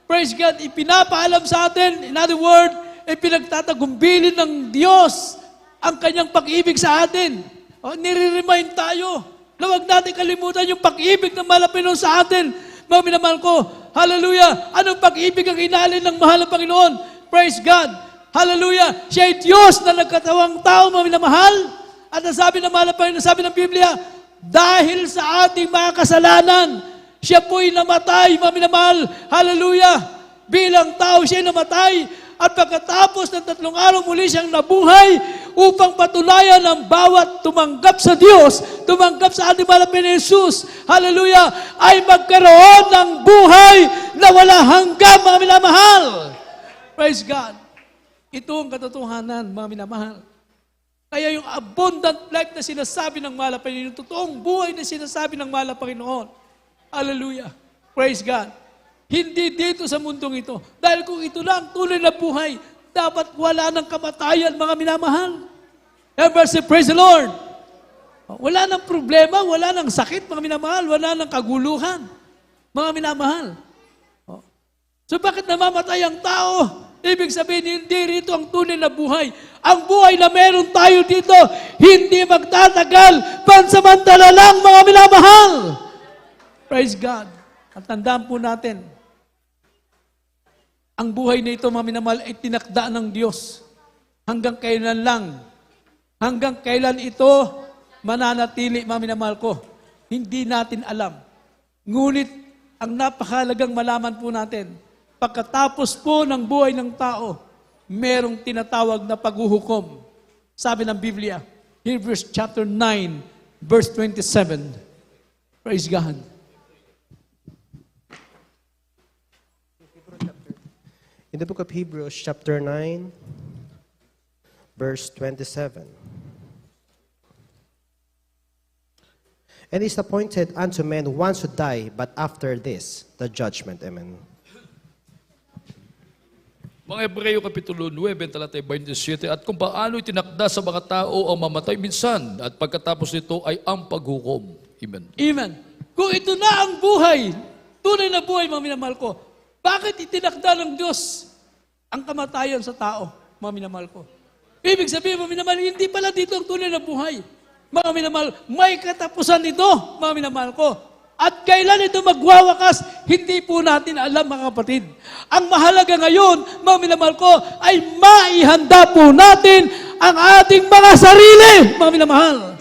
praise God, ipinapaalam sa atin, in other word, pinagtatagubilin ng Diyos ang kanyang pag-ibig sa atin. Nire-remind tayo na huwag natin kalimutan yung pag-ibig ng mahal na Panginoon sa atin. Mga minamahal ko, hallelujah, anong pag-ibig ang inalin ng mahal na Panginoon? Praise God, hallelujah, siya ay Diyos na nagkatawang tao, mga minamahal. At nasabi ng mahal na Panginoon, sabi ng Biblia, dahil sa ating mga kasalanan, siya po'y namatay, mga minamahal, hallelujah, bilang tao siya'y namatay, at pagkatapos ng 3 araw muli siyang nabuhay upang patunayan ang bawat tumanggap sa Diyos, tumanggap sa ating mahal na Panginoon Jesus, hallelujah, ay magkaroon ng buhay na wala hanggang, mga minamahal. Praise God. Ito ang katotohanan, mga minamahal. Kaya yung abundant life na sinasabi ng mahal na Panginoon, yung totoong buhay na sinasabi ng mahal na Panginoon, hallelujah, praise God. Hindi dito sa mundong ito. Dahil kung ito lang tunay na buhay, dapat wala ng kamatayan, mga minamahal. Ever say, praise the Lord. Wala ng problema, wala ng sakit, mga minamahal, wala ng kaguluhan, mga minamahal. So bakit namamatay ang tao? Ibig sabihin, hindi rito ang tunay na buhay. Ang buhay na meron tayo dito, hindi magtatagal, pansamantala lang, mga minamahal. Praise God. At tandaan po natin, ang buhay na ito, mga minamahal, ay tinakda ng Diyos. Hanggang kailan lang. Hanggang kailan ito mananatili, mga minamahal ko. Hindi natin alam. Ngunit, ang napakahalagang malaman po natin, pagkatapos po ng buhay ng tao, merong tinatawag na paghuhukom. Sabi ng Biblia, Hebrews chapter 9, verse 27. Praise God. In the book of Hebrews, chapter 9, verse 27. And it is appointed unto men once to die, but after this, the judgment. Amen. Mga Hebreo Kapitulo 9, talatay 27, at kung paano itinakda sa mga tao ang mamatay minsan, at pagkatapos nito ay ang paghukom. Amen. Amen. Kung ito na ang buhay, tunay na buhay, mga minamahal ko, bakit itinakda ng Diyos ang kamatayan sa tao, mga minamahal ko? Ibig sabihin, mga minamahal, hindi pala dito ang tunay na buhay. Mga minamahal, may katapusan ito, mga minamahal ko. At kailan ito magwawakas, hindi po natin alam, mga kapatid. Ang mahalaga ngayon, mga minamahal ko, ay maihanda po natin ang ating mga sarili, mga minamahal.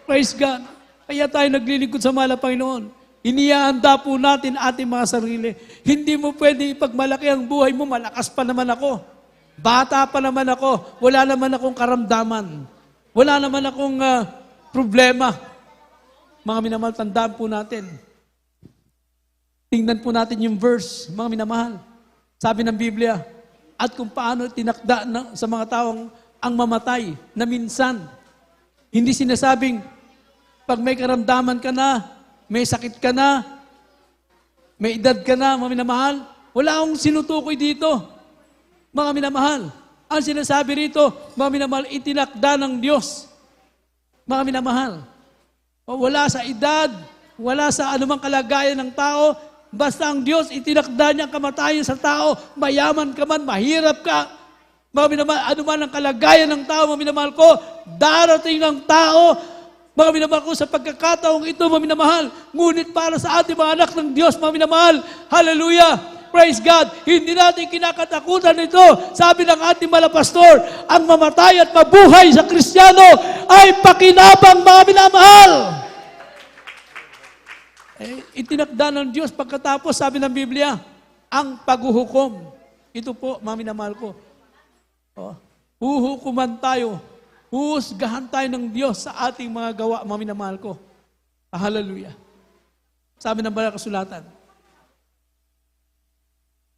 Praise God. Kaya tayo naglilingkod sa mahal na Panginoon. Inihanda po natin ating mga sarili. Hindi mo pwede ipagmalaki ang buhay mo, malakas pa naman ako. Bata pa naman ako. Wala naman akong karamdaman. Wala naman akong problema. Mga minamahal, tandaan po natin. Tingnan po natin yung verse, mga minamahal. Sabi ng Biblia, at kung paano tinakda sa mga taong ang mamatay na minsan. Hindi sinasabing, pag may karamdaman ka na, may sakit ka na, may edad ka na, mga minamahal, wala akong sinutukoy dito. Mga minamahal, ang sinasabi rito, mga minamahal, itinakda ng Diyos. Mga minamahal, wala sa edad, wala sa anumang kalagayan ng tao, basta ang Diyos itinakda niya ang kamatayan sa tao, mayaman ka man, mahirap ka, mga minamahal, anuman ang kalagayan ng tao, mga minamahal ko, darating ng tao, mga minamahal ko, sa pagkakataong ito, mga minamahal, ngunit para sa ating mga anak ng Diyos, mga minamahal, hallelujah, praise God, hindi natin kinakatakutan ito. Sabi ng ating malapastor, ang mamatay at mabuhay sa Kristiyano ay pakinabang, mga minamahal. Itinakda ng Diyos pagkatapos, sabi ng Biblia, ang paghuhukom. Ito po, mga minamahal ko. Huhukuman tayo. Huhusgahan tayo ng Diyos sa ating mga gawa, mga minamahal ko. Hallelujah. Sabi ng banal na kasulatan.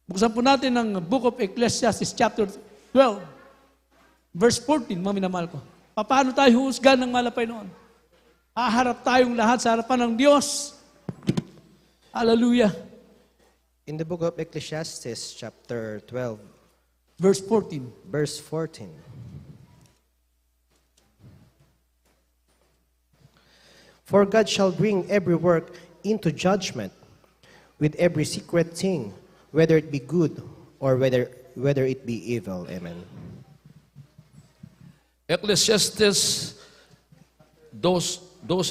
Buksan po natin ang Book of Ecclesiastes chapter 12, verse 14, mga minamahal ko. Paano tayo huhusgahan ng mahal na Panginoon? Haharap tayong lahat sa harapan ng Diyos. Hallelujah. In the book of Ecclesiastes, chapter 12, Verse 14. verse 14. For God shall bring every work into judgment with every secret thing whether it be good or whether it be evil. Amen. Ecclesiastes 2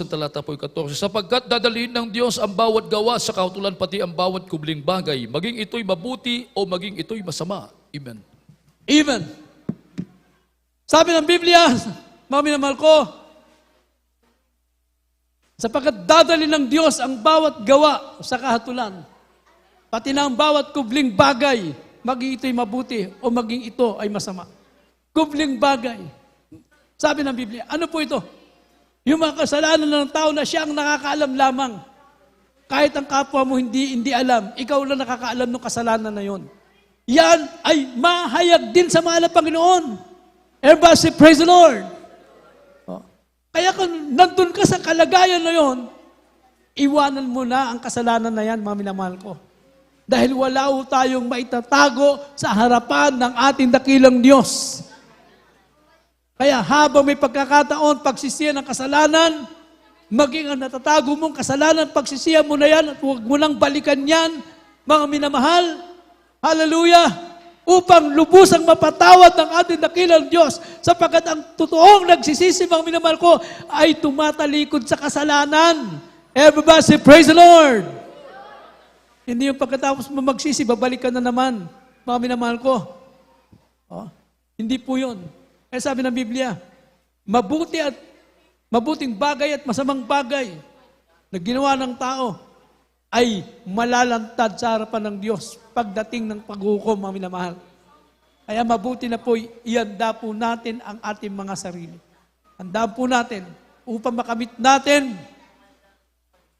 talata po 14, sapagkat dadalhin ng Diyos ang bawat gawa sa kautulan pati ang bawat kubling bagay, maging ito'y mabuti o maging ito'y masama. Amen. Amen. Sabi ng Biblia, mga minamahal ko, sapagkat dadali ng Diyos ang bawat gawa sa kahatulan, pati na ang bawat kubling bagay, maging ito'y mabuti o maging ito ay masama. Kubling bagay. Sabi ng Biblia, ano po ito? Yung mga kasalanan ng tao na siya ang nakakaalam lamang. Kahit ang kapwa mo hindi alam, ikaw lang nakakaalam ng kasalanan na yon. Yan ay mahayag din sa mahal na Panginoon. Everybody say, praise the Lord. Oh. Kaya kung nandun ka sa kalagayan na yon, iwanan mo na ang kasalanan na yan, mga minamahal ko. Dahil wala ho tayong maitatago sa harapan ng ating dakilang Diyos. Kaya habang may pagkakataon, pagsisiya ng kasalanan, maging ang natatago mong kasalanan, pagsisiya mo na yan at huwag mo nang balikan yan, mga minamahal. Hallelujah! Upang lubusang mapatawad ng ating dakilang Diyos, sapagkat ang totoong nagsisisi, mga minamahal ko, ay tumatalikod sa kasalanan. Everybody say, praise the Lord! Hindi yung pagkatapos mo magsisi, babalik ka na naman, mga minamahal ko. Oh, hindi po yun. Eh sabi ng Biblia, mabuting bagay at masamang bagay na ginawa ng tao ay malalantad sa harapan ng Diyos pagdating ng paghukom, mga minamahal. Kaya mabuti na po, ihanda po natin ang ating mga sarili. Handaan po natin upang makamit natin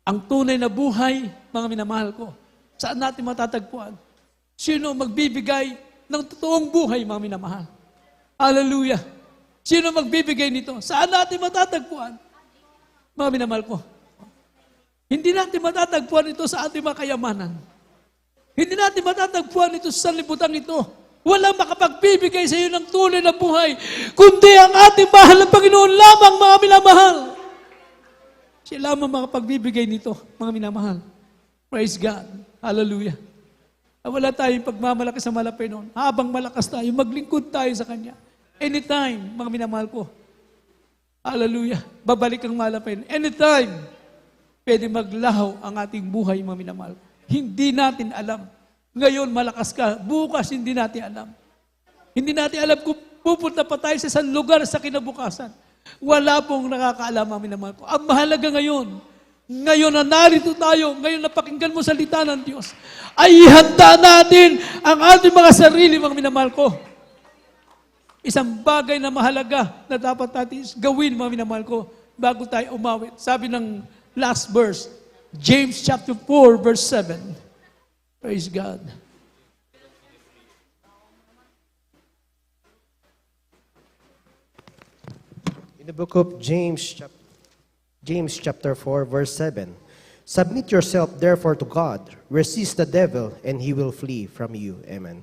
ang tunay na buhay, mga minamahal ko. Saan natin matatagpuan? Sino magbibigay ng totoong buhay, mga minamahal? Hallelujah. Sino magbibigay nito? Saan natin matatagpuan? Mga minamahal ko. Hindi natin matatagpuan ito sa ating mga kayamanan. Hindi natin matatagpuan ito sa sanlibutan ito. Walang makapagbibigay sa iyo ng tunay na buhay, kundi ang ating mahal na Panginoon lamang, mga minamahal. Siya lamang makapagbibigay nito, mga minamahal. Praise God. Hallelujah. Wala tayong pagmamalaki sa mahal na Panginoon. Habang malakas tayo, maglingkod tayo sa Kanya. Anytime, mga minamahal ko. Hallelujah. Babalik ang mahal na Panginoon. Anytime, pwede maglahaw ang ating buhay, mga minamahal. Hindi natin alam. Ngayon, malakas ka. Bukas, hindi natin alam. Hindi natin alam kung pupunta pa tayo sa isang lugar sa kinabukasan. Wala pong nakakaalam, mga minamahal ko. Ang mahalaga ngayon na narito tayo, ngayon na pakinggan mo salita ng Diyos, ay ihanda natin ang ating mga sarili, mga minamahal ko. Isang bagay na mahalaga na dapat natin gawin, mga minamahal ko, bago tayo umawit. Sabi ng last verse, James chapter 4, verse 7. Praise God. In the book of James chapter 4, verse 7. Submit yourself therefore to God, resist the devil, and he will flee from you. Amen.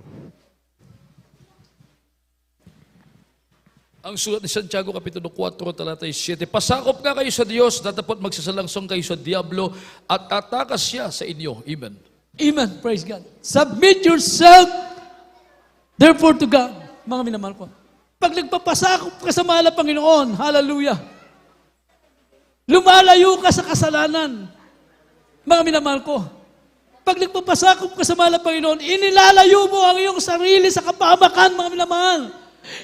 Ang sulat ni Santiago, Kapitulo 4, talata 7, pasakop nga kayo sa Diyos, datapot magsasalangsong kayo sa Diablo, at tatakas siya sa inyo. Amen. Amen. Praise God. Submit yourself, therefore, to God. Mga minamahal ko. Pag nagpapasakop ka sa mahal na Panginoon, hallelujah, lumalayo ka sa kasalanan. Mga minamahal ko. Pag nagpapasakop ka sa mahal na Panginoon, inilalayo mo ang iyong sarili sa kapahamakan, mga minamahal.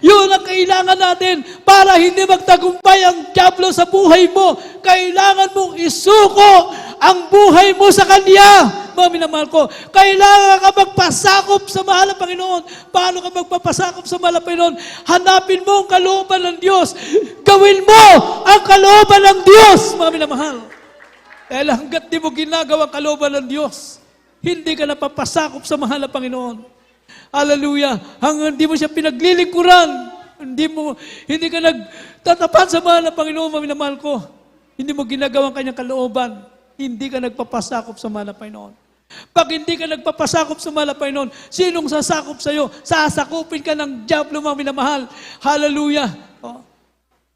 Yun ang kailangan natin para hindi magtagumpay ang dyablo sa buhay mo. Kailangan mong isuko ang buhay mo sa Kanya. Mga minamahal ko, kailangan ka magpasakop sa mahal na Panginoon. Paano ka magpapasakop sa mahal na Panginoon? Hanapin mo ang kalooban ng Diyos. Gawin mo ang kalooban ng Diyos, mga minamahal. Dahil hanggat di mo ginagawa ang kalooban ng Diyos, hindi ka napapasakop sa mahal na Panginoon. Hallelujah. Hanggang hindi mo siya pinaglilingkuran, hindi ka nagtatapat sa mahal na Panginoon, mga minamahal ko. Hindi mo ginagawa ang kanyang kalooban, hindi ka nagpapasakop sa mahal na Panginoon. Pag hindi ka nagpapasakop sa mahal na Panginoon, sinong sasakop sa iyo? Sasakupin ka ng dyablo, mga minamahal. Hallelujah. Oh.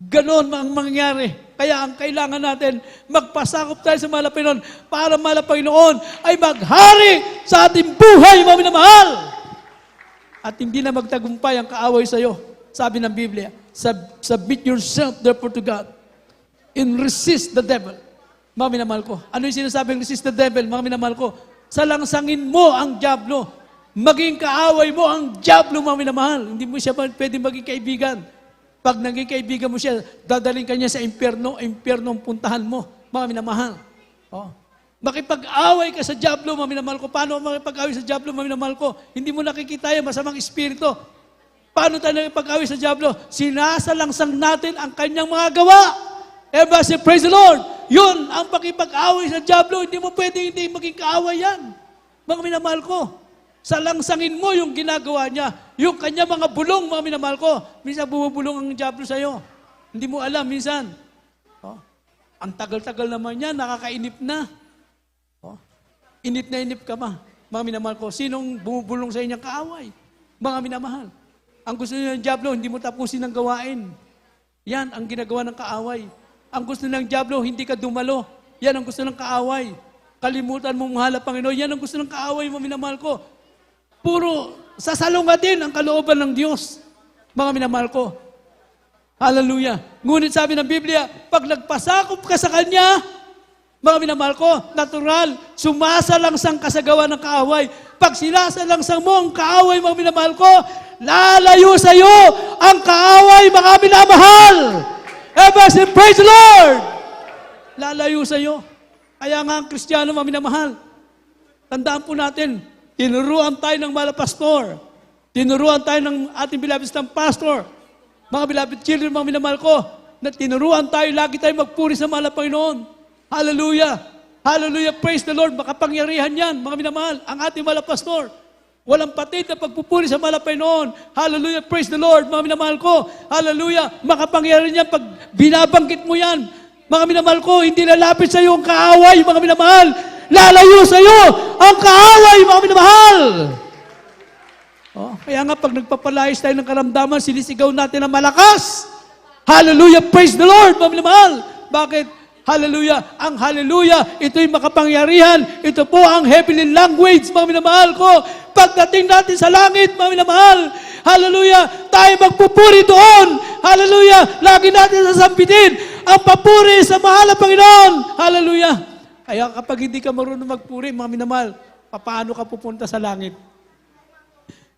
Ganon ang mangyayari. Kaya ang kailangan natin, magpasakop tayo sa mahal na Panginoon para mahal na Panginoon ay maghari sa ating buhay, mga minamahal. At hindi na magtagumpay ang kaaway sa iyo. Sabi ng Biblia, submit yourself therefore to God and resist the devil. Mga minamahal ko. Ano yung sinasabing resist the devil, mga minamahal ko? Salangsangin mo ang diablo. Maging kaaway mo ang diablo, mga minamahal. Hindi mo siya pwede maging kaibigan. Pag naging kaibigan mo siya, dadaling ka niya sa impyerno ang puntahan mo, mga minamahal. Oh. Makipag-away ka sa diablo, mga minamahal ko. Paano makipag-away sa diablo, mga minamahal ko? Hindi mo nakikita yan, masamang espiritu. Paano tayo nakipag-away sa diablo? Sinasalangsang natin ang kanyang mga gawa. Ever say, praise the Lord. Yun ang pakipag-away sa diablo. Hindi mo pwede hindi maging kaaway yan. Mga minamahal ko. Salangsangin mo yung ginagawa niya. Yung kanya mga bulong, mga minamahal ko. Minsan bumubulong ang diablo sa'yo. Hindi mo alam, minsan. Oh. Ang tagal-tagal naman niya, nakakainip na. Oh. Inip na inip ka ba? Mga minamahal ko, sinong bumubulong sa inyong kaaway? Mga minamahal. Ang gusto niya ng diablo, hindi mo tapusin ang gawain. Yan ang ginagawa ng kaaway. Ang gusto ng diablo, hindi ka dumalo. Yan ang gusto ng kaaway. Kalimutan mo mahal ang Panginoon. Yan ang gusto ng kaaway, mga minamahal ko. Puro sasalungatin ang kalooban ng Diyos. Mga minamahal ko. Hallelujah. Ngunit sabi ng Biblia, pag nagpasakop ka sa Kanya, mga minamahal ko, natural, sumasalangsang ka sa gawa ng kaaway. Pag sinasalangsang mo ang kaaway, mga minamahal ko, lalayo sa iyo ang kaaway, mga minamahal. Ever say, praise the Lord! Lalayo sa iyo. Kaya nga ang Kristiyano, mga minamahal, tandaan po natin, tinuruan tayo ng mahal na pastor. Tinuruan tayo ng ating beloved ng pastor. Mga beloved children, mga minamahal ko, na tinuruan tayo, lagi tayo magpuri sa mahal na Panginoon. Hallelujah! Hallelujah! Praise the Lord! Makapangyarihan yan, mga minamahal, ang ating mahal na pastor. Walang patid na pagpupuri sa mahal na Panginoon. Hallelujah! Praise the Lord! Mga minamahal ko, hallelujah! Makapangyarihan yan pag binabanggit mo yan. Mga minamahal ko, hindi lalapit sa iyo ang kaaway, mga minamahal. Lalayo sa iyo ang kaaway, mga minamahal. Oh, kaya nga pag nagpapalayas tayo ng karamdaman, sinisigaw natin na malakas. Hallelujah, praise the Lord, mga minamahal. Bakit? Hallelujah. Ang hallelujah, ito'y makapangyarihan. Ito po ang heavenly language, mga minamahal ko. Pagdating natin sa langit, mga minamahal, hallelujah, tayo magpupuri doon. Hallelujah, lagi natin sasambitin ang papuri sa mahal na Panginoon. Hallelujah. Kaya kapag hindi ka marunong magpuri, mga minamahal, paano ka pupunta sa langit?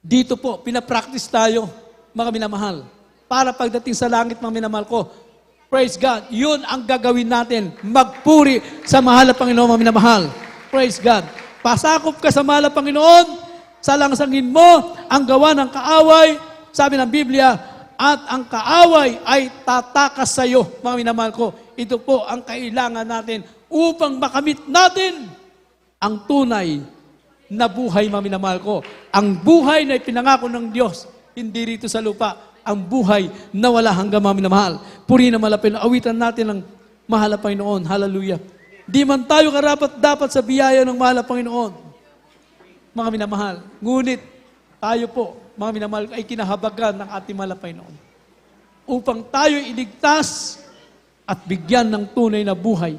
Dito po, pinapractice tayo, mga minamahal. Para pagdating sa langit, mga minamahal ko, praise God, yun ang gagawin natin, magpuri sa mahal na Panginoon, mga minamahal. Praise God. Pasakop ka sa mahal na Panginoon, salangsangin mo ang gawa ng kaaway, sabi ng Biblia, at ang kaaway ay tatakas sa iyo, mga minamahal ko. Ito po ang kailangan natin upang makamit natin ang tunay na buhay, mga minamahal ko. Ang buhay na ipinangako ng Diyos, hindi rito sa lupa, ang buhay na wala hanggang, mga minamahal. Puri na malapit, awitan natin ang mahal na Panginoon. Hallelujah. Di man tayo karapat-dapat sa biyaya ng mahal na Panginoon, mga minamahal. Ngunit tayo po, mga minamahal, ay kinahabagan ng ating mahal na Panginoon upang tayo iligtas at bigyan ng tunay na buhay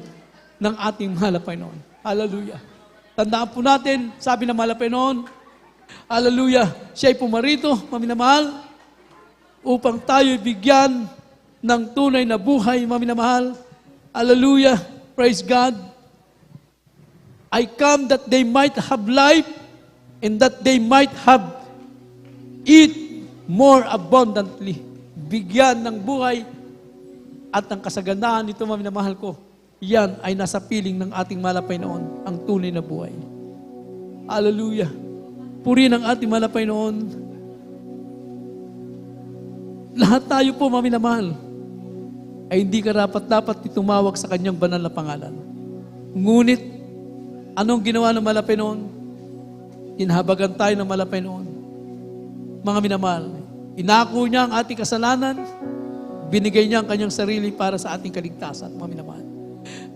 ng ating mahal na Panginoon. Hallelujah. Tandaan po natin, sabi ng mahal na Panginoon, hallelujah, siya ay pumarito, mga minamahal, upang tayo bigyan ng tunay na buhay, mga minamahal. Hallelujah, praise God. I come that they might have life and that they might have it more abundantly. Bigyan ng buhay at ng kasaganahan nito, mga minamahal ko. Yan ay nasa piling ng ating mahal na Panginoon, ang tunay na buhay. Hallelujah. Puri ng ating mahal na Panginoon. Lahat tayo po, mga minamahal, ay hindi karapat-dapat itumawag sa kanyang banal na pangalan. Ngunit, anong ginawa ng mahal na Panginoon? Inhabagan tayo ng mahal na Panginoon. Mga minamahal, inako niya ang ating kasalanan, binigay niya ang kanyang sarili para sa ating kaligtasan, mga minamahal.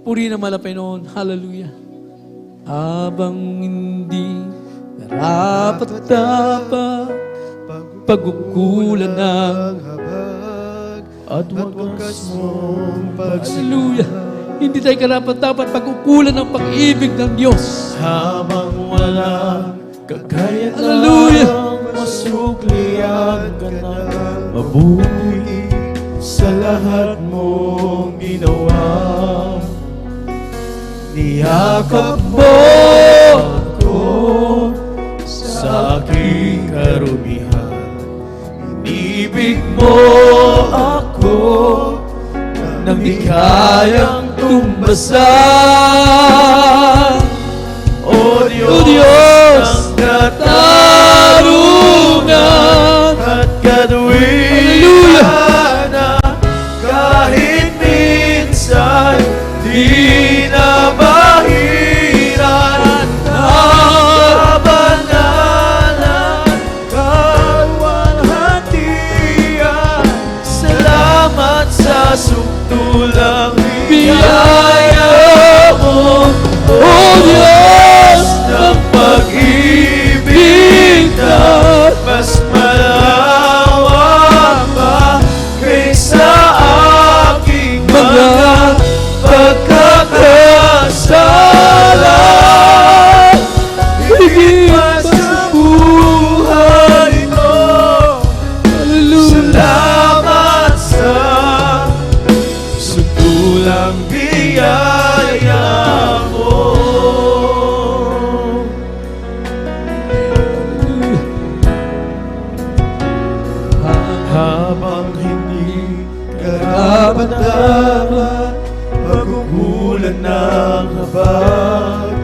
Puri na mahal na Panginoon. Hallelujah. Habang hindi karapat-dapat pagkukulan ng habag, at wagas mong Hallelujah. Hindi tayo karapat-dapat pag-ukulan ng pag-ibig ng Diyos. habang wala kakayanan. Hallelujah. Masuklian ka na mabuti sa lahat mong ginawa. Niyakap mo ako sa aking karumihan. Inibig mo ako nang di kayang tumbasan. O Diyos ng katarungan at kadwiran, kahit minsan di na bahiran ang kabanalan, kalwalhatian. Salamat sa sukdulang biyaya mo, O Diyos ng pag-ibig na mas malawak pa kaysa aking mga pagkakasala. Higit pa sa buhay ko, salamat sa sukdulang biyaya mo. Habang hindi karapat-dapat, pagkukulan ng habag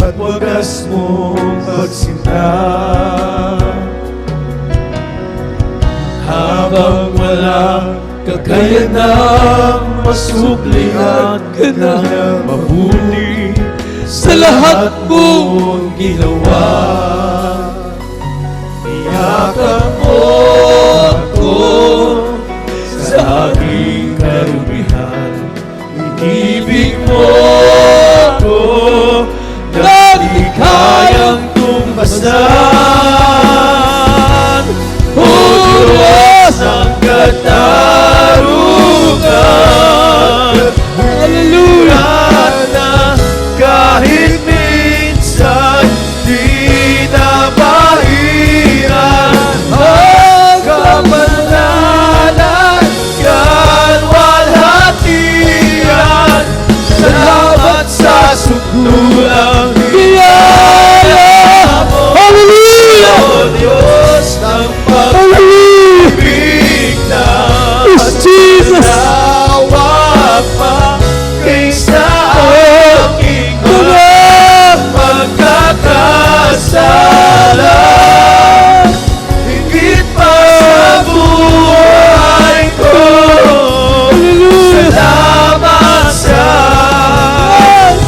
at wagas mong pagsinta. Habang walang kakayanang masuklian ka na mabuti sa lahat mong ginawa. Niyakap mo ako sa aking karumihan. Inibig mo ako na di kayang tumbasan. O Diyos ng katarungan, hallelujah, na kahit minsan di na bahiran ang kabanalan, kalwalhatian. Salamat sa sukdulang biyaya mo, Hallelujah! O Diyos ng pag-ibig na Yes, Jesus! malawak pa kaysa aking mga pagkakasala. Higit pa sa buhay ko, salamat sa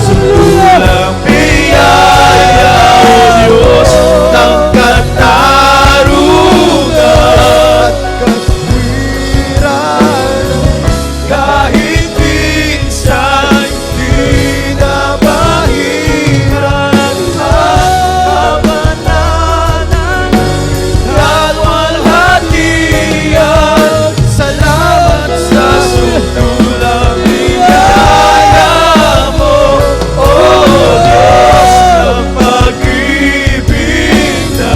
sukdulang biyaya, O Diyos ng katarungan. Kahit minsan di na bahiran ang kabanalan, kalwalhatian. Salamat sa sukdulang biyaya mo, O Diyos ng pag-ibig na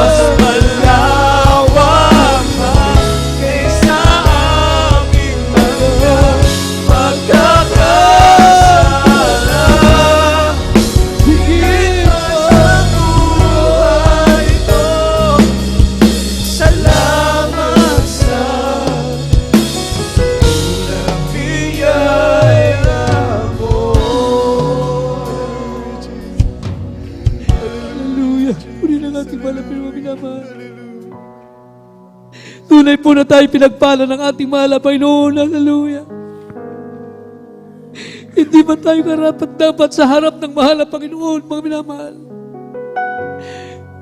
mas malawak pa kaysa aming mga pagkakasala. Higit pa sa buhay ko, salamat sa sukdulang biyaya mo. Hallelujah. Puri ng ating mahal na Panginoon, minamahal. Tunay po na tayo pinagpala ng ating mahal na Panginoon. Hallelujah. Hindi ba tayo karapat-dapat sa harap ng mahal na Panginoon, mga minamahal?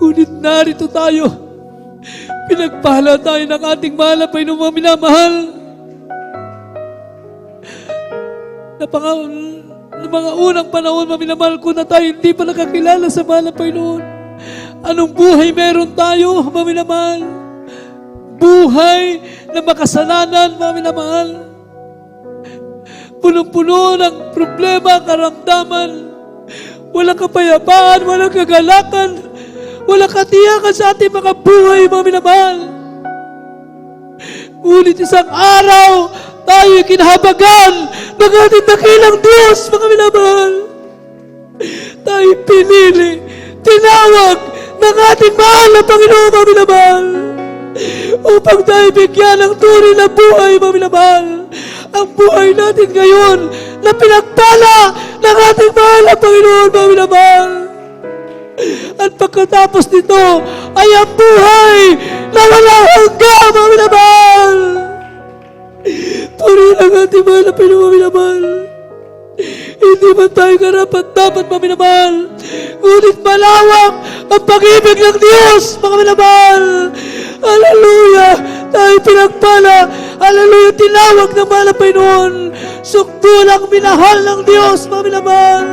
Ngunit narito tayo. Pinagpala tayo ng ating mahal na Panginoon, mga minamahal. Na mga unang panahon, mga minamahal ko na tayo hindi pa nakakilala sa mahal na Panginoon. Anong buhay meron tayo, mga minamahal? buhay na makasalanan, mga minamahal. Punong-puno ng problema, karamdaman, walang kapayapaan, walang kagalakan, walang katiyakan sa ating mga buhay, mga minamahal. Ngunit isang araw, tayo kinahabagan ng ating dakilang Diyos, mga minamahal. Tayo pinili, tinawag ng ating mahal na Panginoon, mga minamahal, upang tayo bigyan ng tunay na buhay, mga minamahal. Ang buhay natin ngayon na pinagpala ng ating mahal na Panginoon, mga minamahal. At pagkatapos nito ay ang buhay na walang hanggan, mga minamahal. Puri ang ating mahal na Panginoon, mga minamahal. Hindi man tayo karapat-dapat, mga minamahal, ngunit malawak ang pag-ibig ng Diyos, mga minamahal. Hallelujah! Tayo pinagpala. Hallelujah! Tinawag ng mahal na Panginoon. Sukdulang minahal ng Diyos, mga minamahal.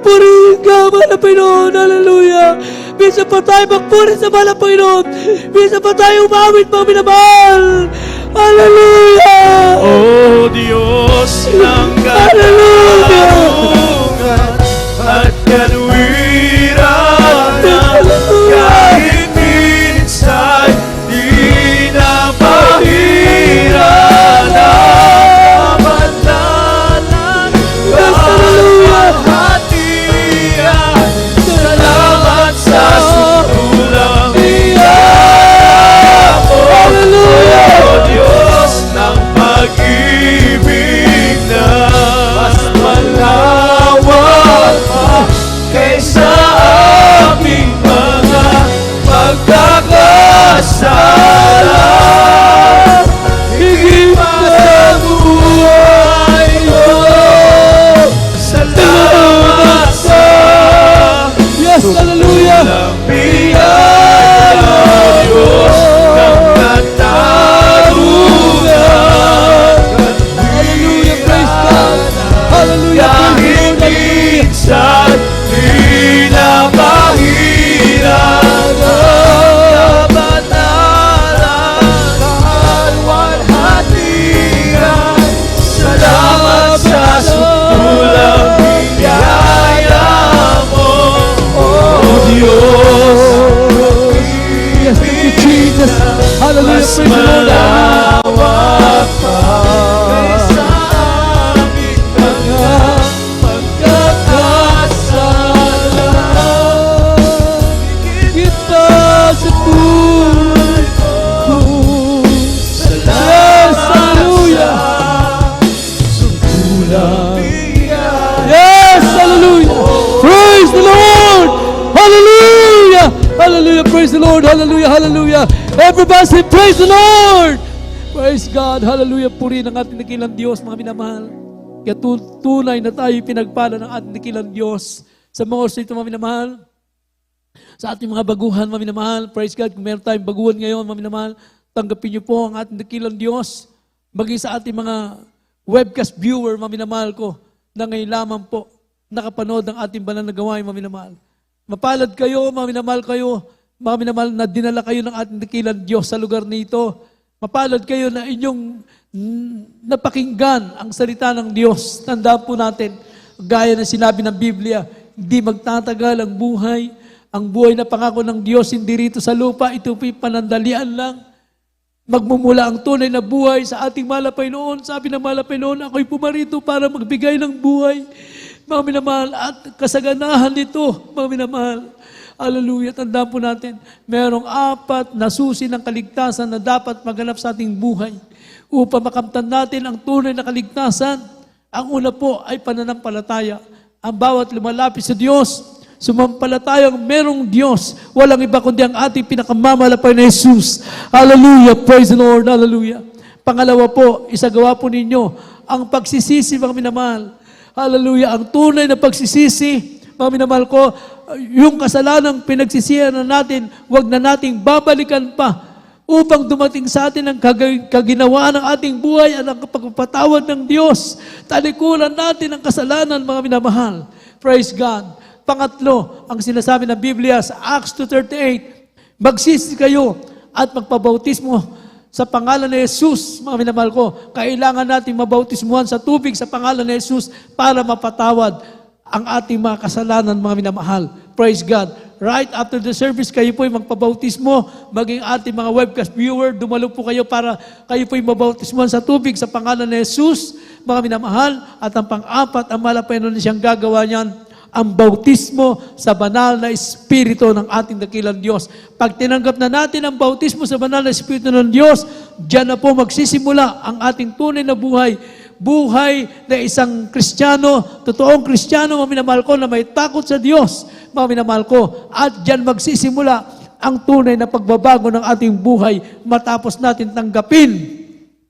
Purihin ka, mahal na Panginoon. Hallelujah! Bisa pa tayo magpuri sa mahal na Panginoon. Bisa pa tayo umawit, mga minamahal. Hallelujah! O Diyos ng Hallelujah! katarungan at kanwiran, kahit minsan di na mahirapan, mabalalan ang hatian. Salamat sa sutulang iyan mo, O Diyos ng pag-ibig na mas malawak pa kaysa aming mga pagkakasala. Higit pa sa buhay ko, salamat sa Yes, hallelujah! sutulang biyaya, Diyos ng katarungan. Hallelujah! Praise God! Hallelujah! Kahit minsan di na mahirap, mabanalan kalwan hatian. Salamat sa sutulang biyaya mo, O Diyos. Yes, thank you, Jesus! Hallelujah! Mas Praise the Lord! malawak pa kaysa aming mga pagkakasala. Kita sa buhay ko. Yes, hallelujah! Sutulang biyaya. Yes, hallelujah! Praise the Lord! Hallelujah! Hallelujah! Praise the Lord! Hallelujah! Hallelujah! Everybody say, praise the Lord! Praise God! Hallelujah! Purihin ang ating dakilang Diyos, mga minamahal. Kaya tunay na tayo pinagpala ng ating dakilang Diyos. Sa mga oras ito, mga minamahal, sa ating mga baguhan, mga minamahal, praise God, kung meron tayong baguhan ngayon, mga minamahal, tanggapin niyo po ang ating dakilang Diyos. Maging sa ating mga webcast viewer, mga minamahal ko, na ngayon lamang po nakapanood ng ating banal na gawain, mga minamahal. Mapalad kayo, mga minamahal kayo, mga minamahal na dinala kayo ng ating dakilang Diyos sa lugar nito. Mapalad kayo na inyong napakinggan ang salita ng Diyos. Tandaan po natin, gaya na sinabi ng Biblia, hindi magtatagal ang buhay. Ang buhay na pangako ng Diyos, hindi rito sa lupa, ito po'y panandalian lang. Magmumula ang tunay na buhay sa ating mahal na Panginoon. Sabi ng mahal na Panginoon, ako'y pumarito para magbigay ng buhay. Mga minamahal, at kasaganahan nito, mga minamahal. Hallelujah. Tandaan po natin, merong 4 na susi ng kaligtasan na dapat maganap sa ating buhay. Upang makamtan natin ang tunay na kaligtasan, ang una po ay pananampalataya. Ang bawat lumalapit sa Diyos, sumampalatayang merong Diyos, walang iba kundi ang ating pinakamamalapay na Jesus. Hallelujah. Praise the Lord. Hallelujah. Pangalawa po, isagawa po ninyo ang pagsisisi, mga minamahal. Hallelujah. Ang tunay na pagsisisi, mga minamahal ko, yung kasalanang pinagsisihan na natin, wag na nating babalikan pa upang dumating sa atin ang kaginawaan ng ating buhay at ang pagpapatawad ng Diyos. Talikuran natin ang kasalanan, mga minamahal. Praise God. Pangatlo, ang sinasabi ng Biblia sa Acts 2:38, magsisi kayo at magpabautismo sa pangalan ni Jesus, mga minamahal ko. Kailangan natin mabautismuhan sa tubig sa pangalan ni Jesus para mapatawad ang ating mga kasalanan, mga minamahal. Praise God. Right after the service, kayo po'y magpabautismo, maging ating mga webcast viewer, dumalo po kayo para kayo po'y mabautismuhan sa tubig sa pangalan ni Jesus, mga minamahal. At ang pang-apat, ang malapay na siyang gagawa niyan, ang bautismo sa banal na Espiritu ng ating dakilang Diyos. Pag tinanggap na natin ang bautismo sa banal na Espiritu ng Diyos, diyan na po magsisimula ang ating tunay na buhay. Buhay na isang Kristiyano, totoong Kristiyano, mga minamahal ko, na may takot sa Diyos, mga minamahal ko. At diyan magsisimula ang tunay na pagbabago ng ating buhay matapos natin tanggapin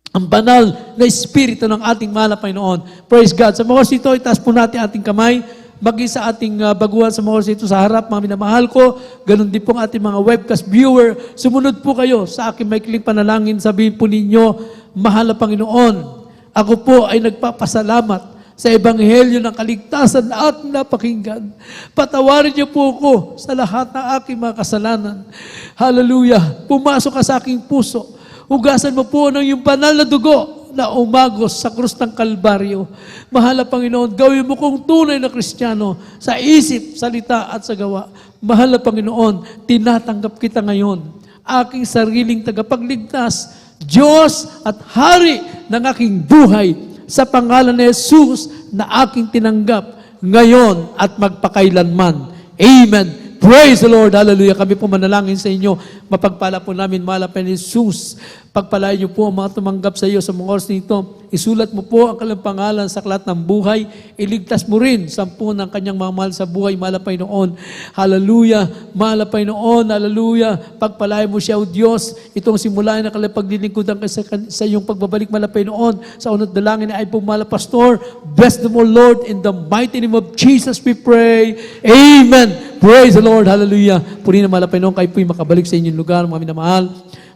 ang banal na Espiritu ng ating mahal na Panginoon. Praise God. Sa mga oras ito, itaas po natin ating kamay. Maging sa ating baguhan sa mga oras ito sa harap, mga minamahal ko, ganun din po ang ating mga webcast viewer. Sumunod po kayo sa aking maikling panalangin. Sabihin po ninyo, mahal na Panginoon, ako po ay nagpapasalamat sa Ebanghelyo ng kaligtasan na aking napakinggan. Patawarin niyo po ako sa lahat ng aking mga kasalanan. Hallelujah. Pumasok ka sa aking puso. Hugasan mo po ng iyong banal na dugo na umagos sa krus ng Kalbaryo. Mahal na Panginoon, gawin mo kong tunay na Kristiyano sa isip, salita at sa gawa. Mahal na Panginoon, tinatanggap kita ngayon, aking sariling tagapagligtas, Diyos at Hari ng aking buhay, sa pangalan ni Jesus na aking tinanggap ngayon at magpakailanman. Amen. Praise the Lord. Hallelujah. Kami po manalangin sa inyo. Mapagpala po namin, mahal na Jesus. Pagpalain niyo po ang mga tumanggap sa iyo sa mga oras nito. Isulat mo po ang kanilang pangalan sa aklat ng buhay. Iligtas mo rin 10 ng kanyang mga mahal sa buhay, mahal na Panginoon. Hallelujah. Mahal na Panginoon. Hallelujah. Pagpalain mo siya, O Diyos. Itong simulain na kanilang paglilingkudan sa iyong pagbabalik, mahal na Panginoon. Sa unod dalangin ay po, mahal na Pastor. Bless them, O Lord. In the mighty name of Jesus we pray. Amen. Praise the Lord. Hallelujah. Purihin na, mahal na Panginoon, kayo po'y makabalik sa inyong lugar, mga minamahal.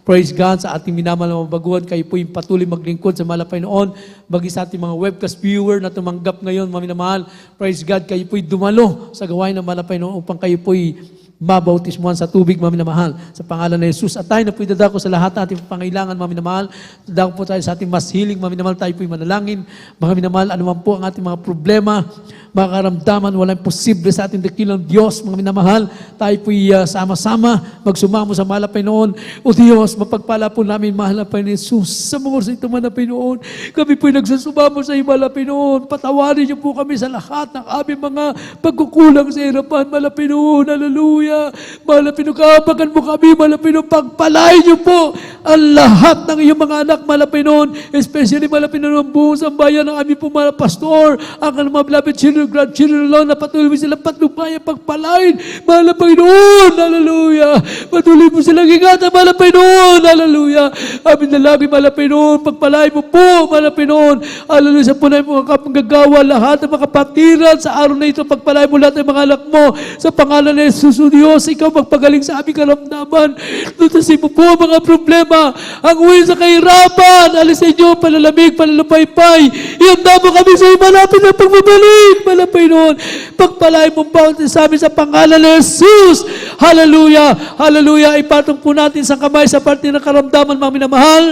Praise God, sa ating minamahal na mabaguhan, kayo po yung patuloy maglingkod sa mahal na Panginoon. Bagi sa ating mga webcast viewer na tumanggap ngayon, mga minamahal. Praise God, kayo po yung dumalo sa gawain ng mahal na Panginoon upang kayo po mabautismuhan sa tubig, mga minamahal. Sa pangalan ng Jesus. At tayo na po dadako sa lahat ng ating pangailangan, mga minamahal. Dadako po tayo sa ating mas healing, mga minamahal. Tayo po yung manalangin. Mga minamahal, anuman po ang ating mga problema, mga karamdaman, walang posible sa ating dakilang Diyos, mga minamahal. Tayo po'y sama-sama, magsumamo sa mahal na Panginoon. O Diyos, mapagpala po namin, mahal na Panginoon Jesus. Sa mga oras ito, mahal na Panginoon, kami po'y nagsusumamo sa iyo, mahal na Panginoon. Patawarin niyo po kami sa lahat ng aming mga pagkukulang sa hirapan, mahal na Panginoon. Hallelujah. Mahal na Panginoon, kahabagan mo kami, mahal na Panginoon. Pagpalain niyo po ang lahat ng iyong mga anak, mahal na Panginoon. Especially, mahal na Panginoon, ang buong sambayan ng aming po, mahal na Pastor, ang mga beloved children, grandchildren, Lord, na patuloy mo silang patnubayan, pagpalain, mahal na Panginoon, hallelujah. Patuloy mo silang ingatan, mahal na Panginoon, hallelujah. Amin na lagi, mahal na Panginoon, pagpalain mo po, mahal na Panginoon, hallelujah. Sa punay mo mga kapanggagawa, lahat ng mga kapatiran sa araw na ito, pagpalain mo lahat ng mga anak mo, sa pangalan ng Jesus, O Diyos, ikaw magpagaling sa aming karamdaman. Tutasin mo po mga problema, ang uwi sa kahirapan, alis sa inyo, palalamig, palalapaypay, ianda mo kami sa imalapit na pagbabalik, malapay noon. Pagpalain mo pa sa amin sa pangalan ng Jesus. Hallelujah. Hallelujah. Ipatong po natin sa kamay sa parte ng karamdaman, mga minamahal.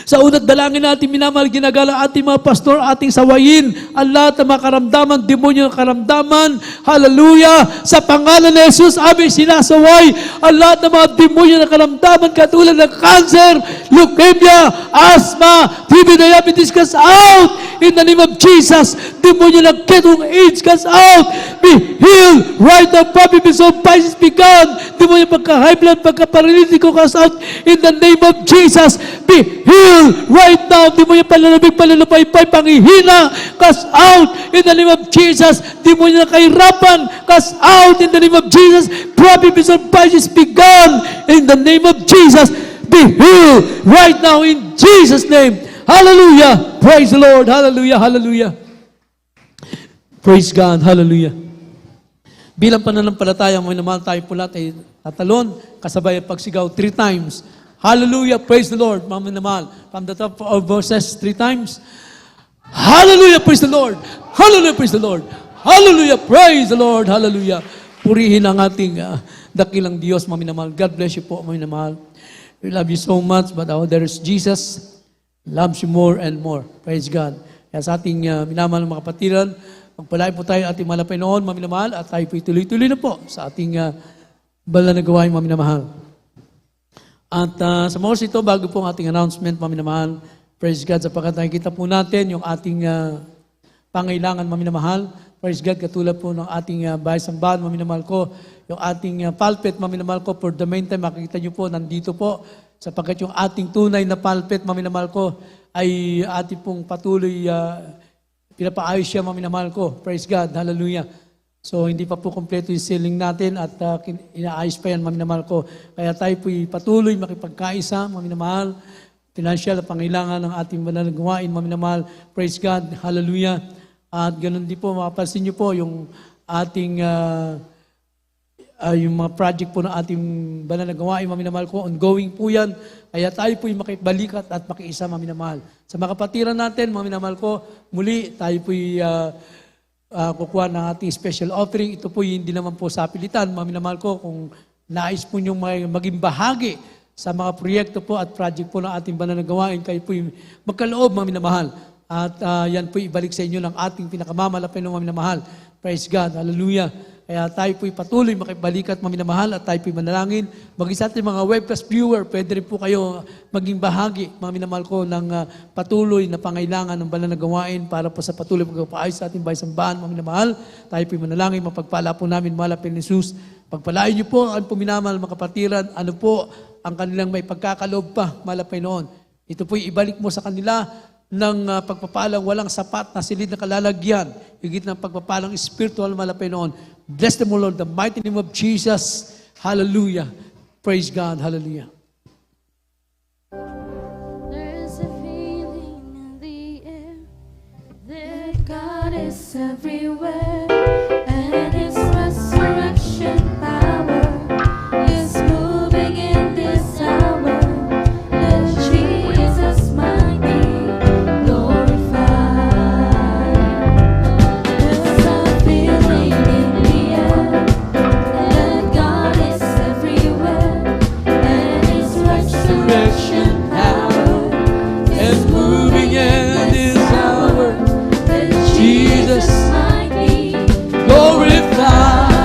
Sa unat dalangin natin, minamahal, ginagala ating mga pastor, ating sawayin ang lahat ng mga karamdaman, demonyo ng karamdaman. Hallelujah! Sa pangalan ng Jesus, aming sinasaway ang lahat ng mga demonyo ng karamdaman, katulad ng cancer, leukemia, asthma, TB, diabetes, cast out! In the name of Jesus, demonyo ng ketong AIDS, cast out! Be healed right now, Providence of Pisces begun! Demonyo pagka-high blood, pagka-paralytico, cast out! In the name of Jesus, be healed right now. Demonyo palalabig, palalupaypay, panghihina, cast out in the name of Jesus. Demonyo na kahirapan, cast out in the name of Jesus. Providence of Pisces begun in the name of Jesus. Be healed right now in Jesus' name. Hallelujah. Praise the Lord. Hallelujah. Hallelujah. Praise God. Hallelujah. Bilang pananampalataya, mga naman tayo po lahat ay tatalon, kasabay ang pagsigaw 3 times. Hallelujah, praise the Lord, mga minamahal. From the top of verses 3 times. Hallelujah, praise the Lord. Hallelujah, praise the Lord. Hallelujah, praise the Lord. Hallelujah. Purihin ang ating dakilang Diyos, mga minamahal. God bless you po, mga minamahal. We love you so much, but there is Jesus loves you more and more. Praise God. Kaya sa ating minamahal mga kapatiran, magpalain po tayo ating malapay noon, mga minamahal, at tayo po tuloy-tuloy na po sa ating banal na gawain, mga minamahal. At sa mga oras ito, bago po ang ating announcement, mga minamahal, praise God, sapagkat nakikita po natin yung ating pangailangan, mga minamahal. Praise God, katulad po ng ating bahay sambahan, mga minamahal ko, yung ating pulpit, mga minamahal ko, for the meantime, makikita nyo po, nandito po, sapagkat yung ating tunay na pulpit, mga minamahal ko, ay ating pong patuloy pinapaayos siya, mga minamahal ko. Praise God, hallelujah. So, hindi pa po kompleto yung ceiling natin at inaayos pa yan, mga minamahal ko. Kaya tayo po'y patuloy makipagkaisa, mga minamahal, financial na pangailangan ng ating banal na gawain, mga minamahal. Praise God, hallelujah. At ganun din po, makapansin niyo po yung ating yung mga project po ng ating banal na gawain, mga minamahal ko, ongoing po yan. Kaya tayo po'y makibalikat at makiisa, mga minamahal. Sa mga kapatiran natin, mga minamahal ko, muli tayo po'y kukuha ng ating special offering. Ito po hindi naman po sa pilitan, mga minamahal ko, kung nais po niyong maging bahagi sa mga proyekto po at project po ng ating banal na gawain, kayo po magkaloob, mga minamahal. At yan po ibalik sa inyo ng ating pinakamamalapay ng mga minamahal. Praise God, hallelujah. Kaya tayo po'y patuloy makibalikat, mga minamahal, at tayo po'y manalangin. Maging sa ating mga webcast viewer, pwede rin po kayo maging bahagi, mga minamahal ko, ng patuloy na pangailangan ng banal na gawain para po sa patuloy pagpapaayos sa ating bahay sambahan, mga minamahal. Tayo po'y manalangin, mapagpala po namin, malapit ni Jesus. Pagpalain niyo po ang puminamahal, mga kapatiran, ano po ang kanilang may pagkakaloob pa, malapay noon. Ito po'y ibalik mo sa kanila ng pagpapalang walang sapat na silid na kalalagyan, higit ng pagpapalang spiritual, malapay noon. Bless them, O Lord, the mighty name of Jesus. Hallelujah. Praise God. Hallelujah. There's a feeling in the air that God is everywhere, and His resurrection power is moving in this hour. Let Jesus might be glorified. There's a feeling in the air that God is everywhere, and His resurrection power And moving in this hour, that Jesus might be glorified.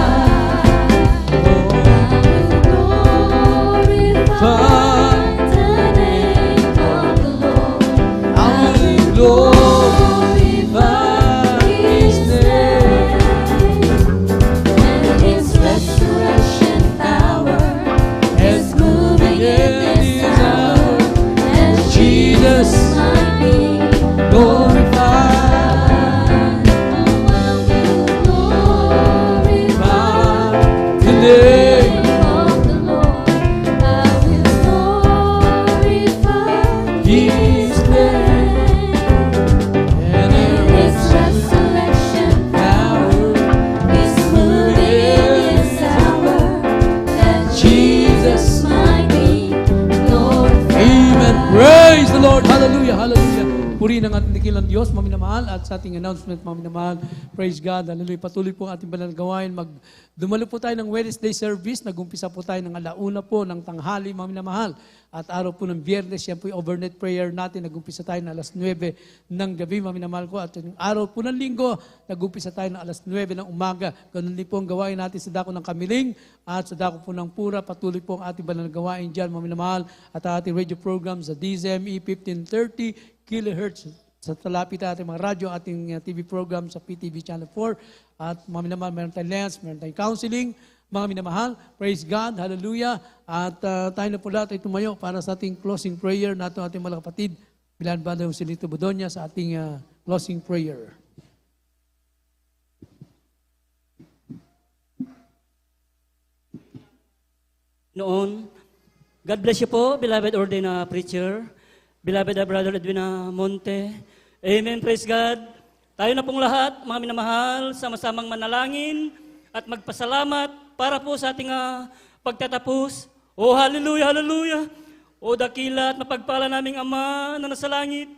glorify the name of the Lord. I will glorify His name. And His resurrection power is moving in this hour, and Jesus might be glorified. glorify The name of the Lord. I will glorify His name. And His resurrection power is moving in this hour, that Jesus might be glorified. Amen. Praise the Lord. Hallelujah. Hallelujah. Purihin ang ating dakilang Diyos, mga minamahal, at sa ating announcement, mga minamahal. Praise God. Hallelujah. Patuloy po ang ating banal na gawain. Dumalo po tayo ng Wednesday service. Nag-umpisa po tayo ng alauna po ng tanghali, mga minamahal. At araw po ng Biyernes, yan po yung overnight prayer natin. Nag-umpisa tayo ng alas 9 ng gabi, mga minamahal ko. At yung araw po ng linggo, nag-umpisa tayo ng alas 9 ng umaga. Ganun din po ang gawain natin sa dako ng Kamiling at sa dako po ng Pura. Patuloy po ang ating banal na gawain dyan, mga minamahal. At ang ating radio program sa DZME 1530 kHz sa talapit ating mga radyo, ating TV program sa PTV Channel 4. At mga minamahal, meron tayong lens, meron tayong counseling. Mga minamahal, praise God, hallelujah. At tayo na po lahat ay tumayo para sa ating closing prayer na ating mga kapatid. Bilan ba si Lito Bodonia sa ating closing prayer. Noon, God bless you po, beloved ordained preacher, beloved Brother Edwina Monte. Amen, praise God. Tayo na pong lahat, mga minamahal, sama-samang manalangin at magpasalamat para po sa ating pagtatapos. Oh, hallelujah, hallelujah. O dakila at mapagpala naming Ama na nasa langit,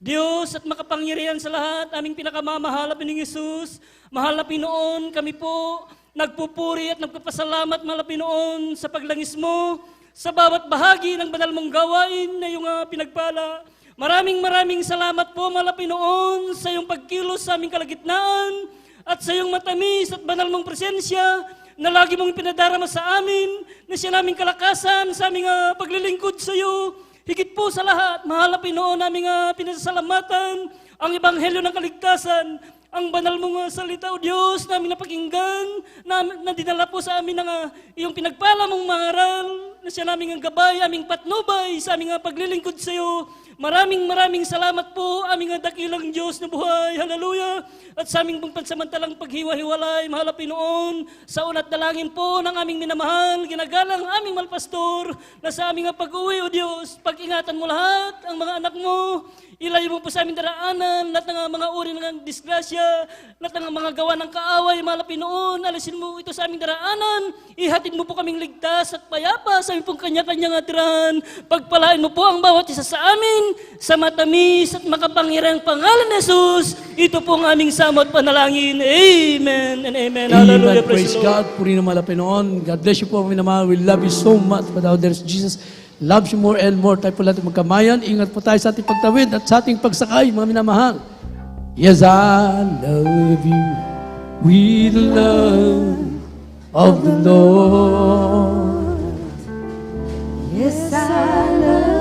Diyos at makapangyarihan sa lahat, aming pinakamamahal na Panginoong Hesus, mahal na Pinoon, kami po nagpupuri at nagpapasalamat, mahal na Pinoon, sa paglangis mo, sa bawat bahagi ng banal mong gawain na iyong pinagpala. Maraming salamat po, mahal na Pinoon, sa iyong pagkilos sa aming kalagitnaan at sa iyong matamis at banal mong presensya na lagi mong pinadarama sa amin, na siya naming kalakasan sa aming paglilingkod sa iyo. Higit po sa lahat, mahal na Pinoon, naming pinasasalamatan ang ebanghelyo ng kaligtasan, ang banal mong salita, O Diyos, namin napakinggan, na dinala po sa amin ng iyong pinagpala mong mangaral, na siya naming ang gabay, aming patnubay sa aming paglilingkod sa iyo. Maraming salamat po, aming dakilang Diyos na buhay. Hallelujah! At sa aming pansamantalang paghiwa-hiwalay, mahal na Pinoon, sa una't dalangin po ng aming minamahal, ginagalang aming malpastor, na sa aming pag-uwi, O Diyos, pag-ingatan mo lahat ang mga anak mo, ilayo mo po sa aming daraanan, lahat ng mga uri ng disgrasya, lahat ng mga gawa ng kaaway, mahal na Pinoon, alisin mo ito sa aming daraanan, ihatid mo po kaming ligtas at payapa sa aming pong kanya-kanyang atiran, pagpalain mo po ang bawat isa sa amin, sa matamis at makapangyarihang pangalan ni Jesus, ito po ang aming samot panalangin. Amen and amen. Hallelujah. Amen. Praise God. Puri na mahal na Pinoon. God bless you po, minamahal. We love you so much. But out there is Jesus loves you more and more. Tayo po natin magkamayan. Ingat po tayo sa ating pagtawid at sa ating pagsakay, mga minamahal. Yes, I love you with the love of the Lord. Yes, I love